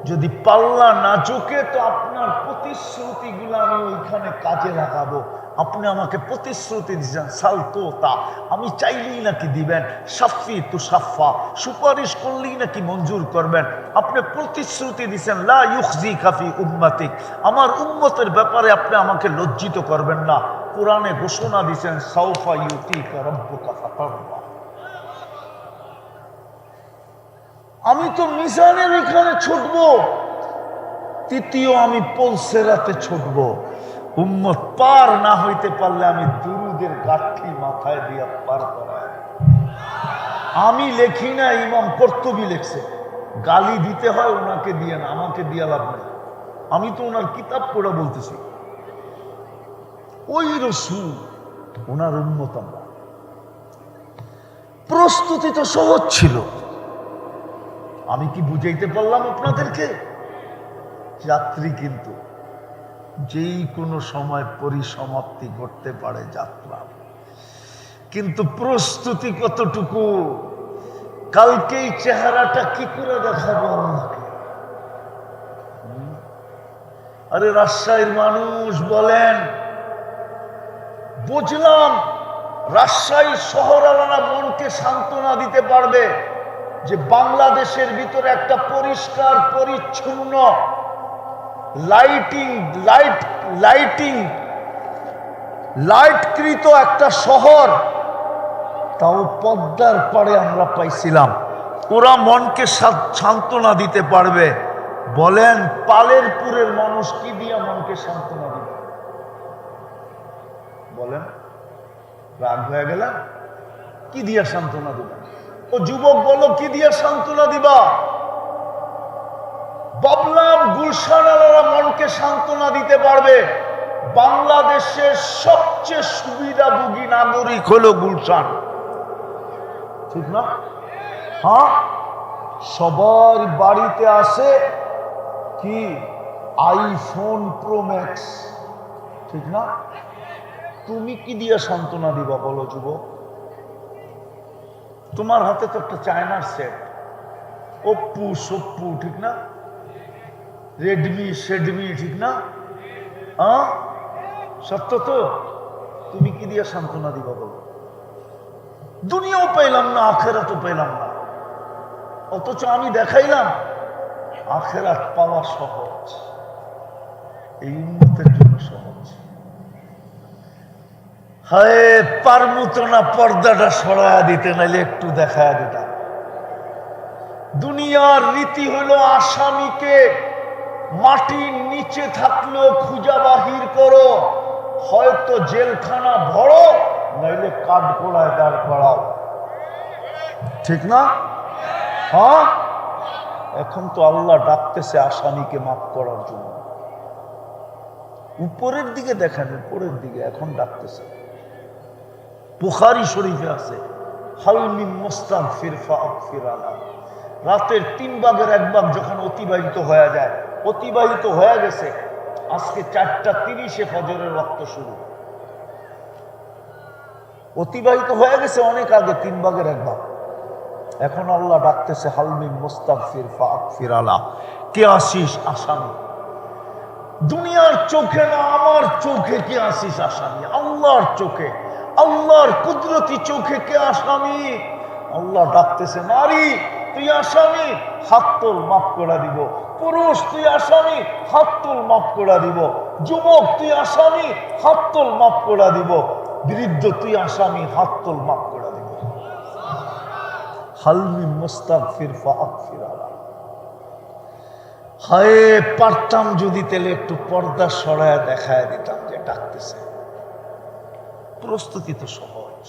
যদি পাল্লা না চোখে তো আপনার প্রতিশ্রুতিগুলো আমি ওইখানে কাজে লাগাবো। আপনি আমাকে প্রতিশ্রুতি দিচ্ছেন, সালতোতা, আমি চাইলেই নাকি দিবেন, সাফি তু সাফা, সুপারিশ করলেই নাকি মঞ্জুর করবেন। আপনি প্রতিশ্রুতি দিচ্ছেন, লা ইউখজিকা ফি উম্মতিক, আমার উম্মতের ব্যাপারে আপনি আমাকে লজ্জিত করবেন না। কোরআনে ঘোষণা দিচ্ছেন, সাউফা ইউতিকা রাব্বুকা ফাতারদা। আমি তো মিজানের এখানে ছুটবো, তৃতীয় আমি পলসেরাতে ছুটবো। উম্মত পার না হইতে পারলে আমি দুরুদের গাঠি মাথায় দিয়া পার করায়। আমি লেখি না, ইমাম কর্তুবী লেখছে। গালি দিতে হয় ওনাকে দিয়ে না, আমাকে দিয়া লাভ নেই। আমি তো ওনার কিতাব পড়া বলতেছি। ওই রাসূল, ওনার উম্মত আমরা। প্রস্তুতি তো সহজ ছিল, আমি কি বুঝাইতে পারলাম আপনাদেরকে? যাত্রী কিন্তু যেই কোনো সময় পরিসমাপ্তি ঘটতে পারে যাত্রা, কিন্তু প্রস্তুতি কতটুকু? কালকেই চেহারাটা কি করে দেখাবো আমাকে? আরে রাজশাহীর মানুষ বলেন, বুঝলাম রাজশাহী শহরালারা মনকে সান্ত্বনা দিতে পারবে যে বাংলাদেশের ভিতরে একটা পরিষ্কার পরিচ্ছন্ন লাইটকৃত একটা শহর, তাও পদ্মার পাড়ে আমরা পাইছিলাম। ওরা মনকে সান্ত্বনা দিতে পারবে। বলেন পালেরপুরের মানুষ কি দিয়া মনকে সান্ত্বনা দিবে? বলেন, রাগ হয়ে গেলেন? কি দিয়া সান্ত্বনা দিবে? ও যুবক বলো, কি দিয়া সান্ত্বনা দিবা? ভাবলাম গুলশানারা মনকে সান্ত্বনা দিতে পারবে। বাংলাদেশের সবচেয়ে সুবিধাভোগী নাগরিক হলো গুলশান, ঠিক না? হ্যাঁ, সবার বাড়িতে আছে কি আইফোন প্রো ম্যাক্স, ঠিক না? তুমি কি দিয়ে সান্ত্বনা দিবা বলো যুবক? তোমার হাতে তো একটা চায়নার সেট, ওপ্পু সপ্পু, ঠিক না? রেডমি শেডমি, ঠিক না? সত্য তো? তুমি কি দিয়ে সান্ত্বনা দিবা বলো? দুনিয়াও পেলাম না, আখেরাতও পেলাম না, অথচ আমি দেখাইলাম আখেরাত পাওয়া সহজ, এই উম্মতের জন্য সহজ। হায় পারমুতো না পর্দাটা সরায়া দিতে, নাইলে একটু দেখায়া দিতাম। দুনিয়ার রীতি হলো আসামিকে মাটির নিচে থাকলেও খুঁজা বাহির করো, হয়তো জেলখানা ভরো, নাইলে কাঠগোড়ায় দাঁড় করাও, ঠিক না? হ্যাঁ, এখন তো আল্লাহ ডাকতেছে আসামিকে মাফ করার জন্য। উপরের দিকে দেখেন, উপরের দিকে এখন ডাকতেছে। বুখারী শরীফে আছে, হাল মিন মুস্তাগফির ফাগফির আলা। রাতের 3 ভাগের 1 ভাগ যখন অতিবাহিত হয়ে যায়, অতিবাহিত হয়ে গেছে, আজকে 4:30 ফজরের ওয়াক্ত শুরু, অতিবাহিত হয়ে গেছে অনেক আগে 3 ভাগের 1 ভাগ। এখন আল্লাহ ডাকতেছে হাল মিন মুস্তাগফির ফাগফির আলা। কে আসিস আসামি? দুনিয়ার চোখে না, আমার চোখে কে আসিস আসামি? আল্লাহর চোখে, আল্লাহর কুদরতি চোখে কে আসামি? আল্লাহ ডাকতেছে নারী তুই আসামি, হাত তোল, মাফ করে দিব। পুরুষ তুই আসামি, হাত তোল, মাফ করে দিব। যুবক তুই আসামি, হাত তোল, মাফ করে দিব। বৃদ্ধ তুই আসামি, হাত তোল, মাফ করে দিব। হাল মিন মুস্তাগফির ফাগফির আলা। হায় পারতাম যদি তেলে একটু পর্দা সরায় দেখায় দিতাম যে ডাকতেছে। প্রস্তুতি তো সহজ।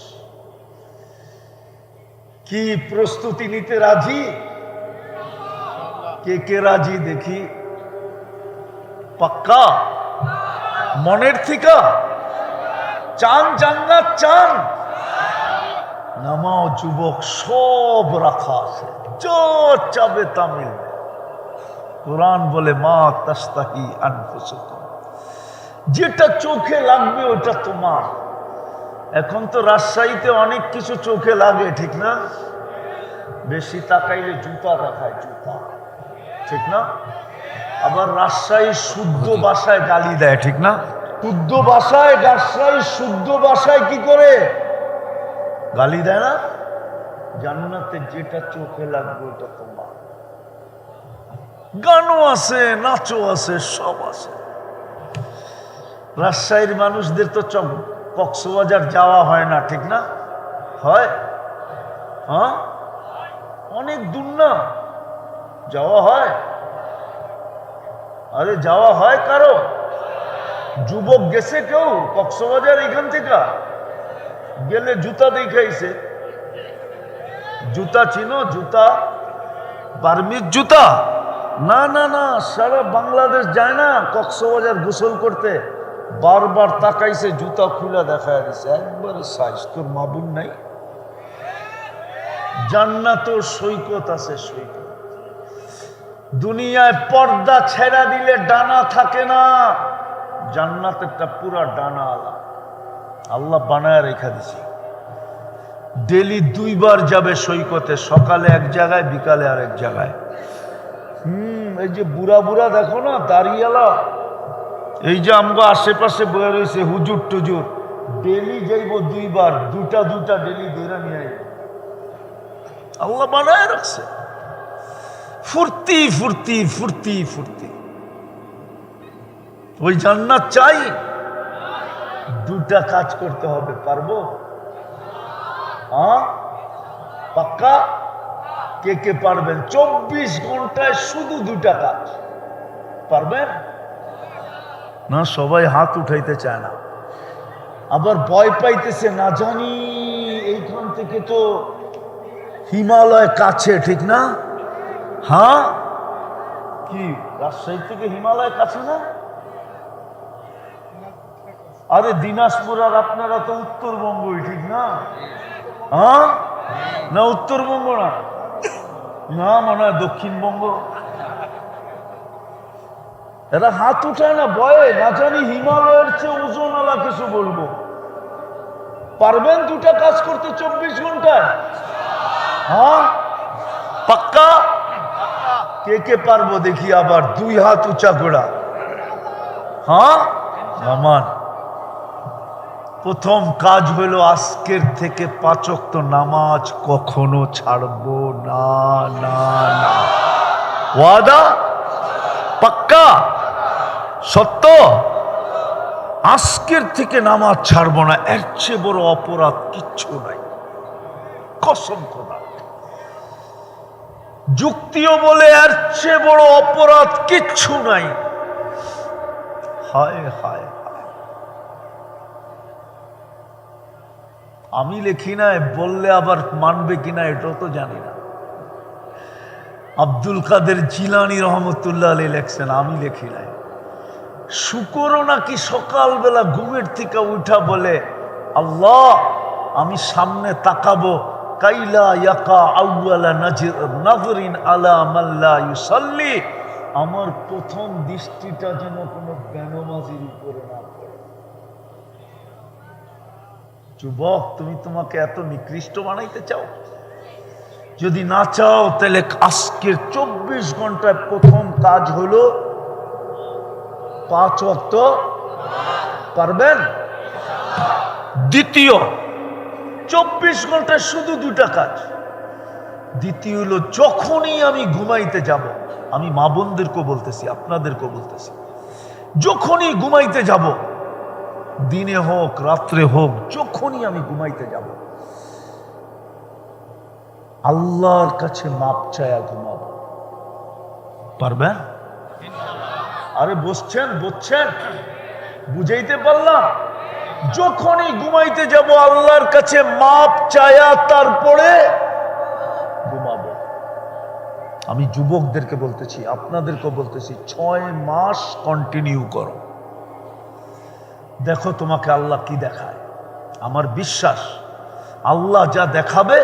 কি প্রস্তুতি নিতে রাজি? কে কে রাজি দেখি? পাক্কা মনের থেকে চান? জান্নাত চান? নামাও যুবক, সব রাখা আছে, চাবে তা মিলবে। কোরআন বলে মা তাস্তাহি আনফুসুকুম, যেটা চোখে লাগবে ওটা তোমার। এখন তো রাজশাহীতে অনেক কিছু চোখে লাগে, ঠিক না? বেশি তাকাইলে জুতা দেখায়, জুতা, ঠিক না? আবার রাজশাহী শুদ্ধ ভাষায় গালি দেয়, ঠিক না? শুদ্ধ ভাষায়, রাজশাহী শুদ্ধ ভাষায় কি করে গালি দেয় না? জান্নাতে যেটা চোখে লাগবে ওটা তোমার। গানও আছে, নাচও আছে, সব আছে। রাজশাহীর মানুষদের তো কক্সবাজার যাওয়া হয় না, ঠিক না? হয়? হ্যাঁ, অনেক দূর না, যাওয়া হয়। আরে যাওয়া হয় কারো? যুবক গেছে কেউ কক্সবাজার এখান থেকে? গেলে জুতা দেখাইছে। জুতা চিনো? জুতা, বার্মিজ জুতা? না না না, সারা বাংলাদেশ যায় না কক্সবাজার গোসল করতে, বারবার তাকাইছে, জুতা খুলে দেখায় দিছে, একবারে সাইজ। তোর মাবুন নাই? জান্নাতের সৈকত আছে, সৈকত। দুনিয়ায় পর্দা ছেড়া দিলে ডানা থাকে না, জান্নাতেরটা পুরা ডানা আলা আল্লাহ বানায় রেখা দিছে। ডেলি 2 বার যাবে সৈকতে, সকালে এক জায়গায়, বিকালে আরেক জায়গায়। এই যে বুড়া বুড়া দেখো না দাঁড়িয়ালা, এই যে আমগো আশেপাশে বয়ে রয়েছে হুজুর টুজুর, ডেলি যাইব 2 বার, দুটা ডেলি ধরে নিয়ে আল্লাহ বানায় রাখছে। ফুর্তি ফুর্তি ফুর্তি ফুর্তি। ওই জান্নাত চাই, 2টা কাজ করতে হবে। পারবো? পাক্কা? কে কে পারবেন? 24 ঘন্টায় শুধু 2টা কাজ পারবেন না? সবাই হাত উঠাইতে চায় না, আবার ভয় পাইতেছে, না জানি এইখান থেকে তো হিমালয় কাছে, ঠিক না? হ্যাঁ, কি রাজশাহী থেকে হিমালয় কাছে না? আরে দিনাজপুর আর আপনারা তো উত্তরবঙ্গই, ঠিক না? হ্যাঁ না, উত্তরবঙ্গ না, না মনে হয় দক্ষিণবঙ্গ। এরা হাত উঠায় না ভয়ে, না জানি হিমালয়ের চেয়ে ওজনওয়ালা কিছু বলবো। পারবেন 2টা কাজ করতে 24 ঘন্টায়? হ্যাঁ পাক্কা? কে কে পারবো দেখি আবার, 2 হাত উঁচা করা। হ্যাঁ আমার প্রথম কাজ হলো আজকের থেকে 5 ওয়াক্ত নামাজ কখনো ছাড়বো না, না না। ওয়াদা? পাক্কা? সত্য? আজকের থেকে নামাজ ছাড়বো না, এর চেয়ে বড় অপরাধ কিচ্ছু নাই, কসম খোদা। যুক্তিও বলে এর চেয়ে বড় অপরাধ কিচ্ছু নাই। হায় হায় হায়, আমি লিখি না, বললে আবার মানবে কিনা এটাও তো জানি না। আব্দুল কাদের জিলানী রহমতুল্লাহ আলাইহি লেখছেন, আমি লিখি নাই। শুকরও নাকি সকালবেলা ঘুমের থেকে উঠা বলে, আল্লাহ আমি সামনে তাকাবো, কাইলা ইয়াকা আউয়ালা নাজরিন আলা মাল্লা ইউসাল্লি, আমার প্রথম দৃষ্টিটা যেন কোনো বেনমাজির উপরে না পড়ে। যুবক, তুমি তোমাকে এত নিকৃষ্ট বানাইতে চাও? যদি না চাও তাহলে আজকের 24 ঘন্টায় প্রথম কাজ হলো 5 ওয়াক্ত। পারবেন? দ্বিতীয় 24 ঘন্টায় শুধু 2টা কাজ। দ্বিতীয় হলো যখনই আমি ঘুমাইতে যাব, আমি মা বোনদেরকেও বলতেছি, আপনাদেরকেও বলতেছি, যখনই ঘুমাইতে যাব, দিনে হোক রাত্রে হোক, যখনই আমি ঘুমাইতে যাব, আল্লাহর কাছে মাপ চায়া ঘুমাবো। পারবেন? আরে বসছেন, বুঝাইতে পারলাম? যখনই ঘুমাইতে যাব আল্লাহর কাছে মাপ চায়া তারপরে ঘুমাবো। আমি যুবকদেরকে বলতেছি, আপনাদেরকেও বলতেছি, 6 মাস কন্টিনিউ করো, দেখো তোমাকে আল্লাহ কি দেখায়। আমার বিশ্বাস আল্লাহ যা দেখাবে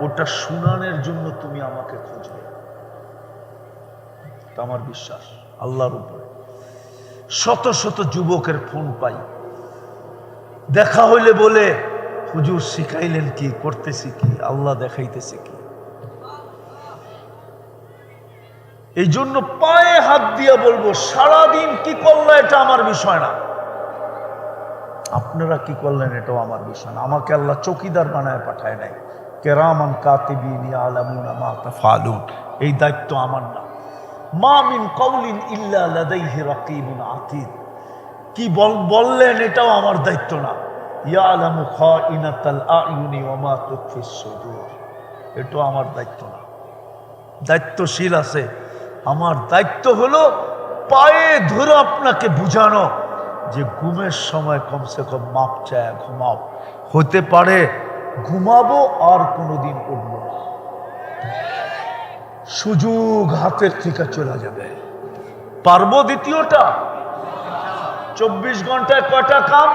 ওটা শুনানোর জন্য তুমি আমাকে খুঁজবে, আমার বিশ্বাস আল্লাহর উপরে। শত শত যুবকের ফোন পাই, দেখা হইলে বলে, হুজুর শিখাইলেন কি, করতেছি কি, আল্লাহ দেখাইতেছে কি। এই জন্য পায়ে হাত দিয়া বলবো, সারাদিন কি করলে এটা আমার বিষয় না, আপনারা কি করলেন এটাও আমার বিষয় না। আমাকে আল্লাহ চৌকিদার বানায় পাঠায় নাই, কেরামান কাতিবিন ইয়ালামুনা মা তাফআলুন, এই দায়িত্ব আমার না। মা মিন কাউলিন ইল্লা লাদাইহি রাকিবুন আতীদ, কি বললেন এটাও আমার দায়িত্ব না। ইয়ালামু খাইনাতাল আয়ুনি ওয়া মা তুখফিস সুদূর, এটাও আমার দায়িত্ব না। দায়িত্বশীল আছে, আমার দায়িত্ব হলো পায়ে ধরে আপনাকে বুঝানো যে ঘুমের সময় কমসে কম মাপ চায় ঘুমাও। হতে পারে ঘুমাবো আর কোনোদিন উঠবো না, সুযোগ হাতের থেকে চলে যাবে। পারবো? দ্বিতীয়টা 24 ঘন্টায় কয়টা কাম?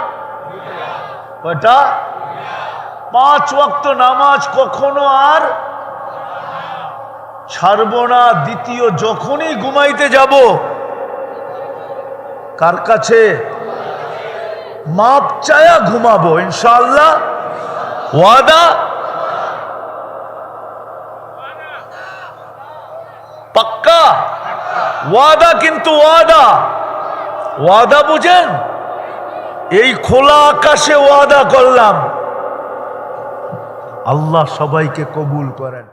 কয়টা? 5 ওয়াক্ত নামাজ কখনো আর ছাড়বো না। দ্বিতীয়, যখনই ঘুমাইতে যাব কার কাছে? মাপ চায়া ঘুমাবো ইনশাআল্লাহ। ওয়াদা? পাক্কা? ওয়াদা কিন্তু ওয়াদা, ওয়াদা বুঝেন? এই খোলা আকাশে ওয়াদা করলাম, আল্লাহ সবাইকে কবুল করেন।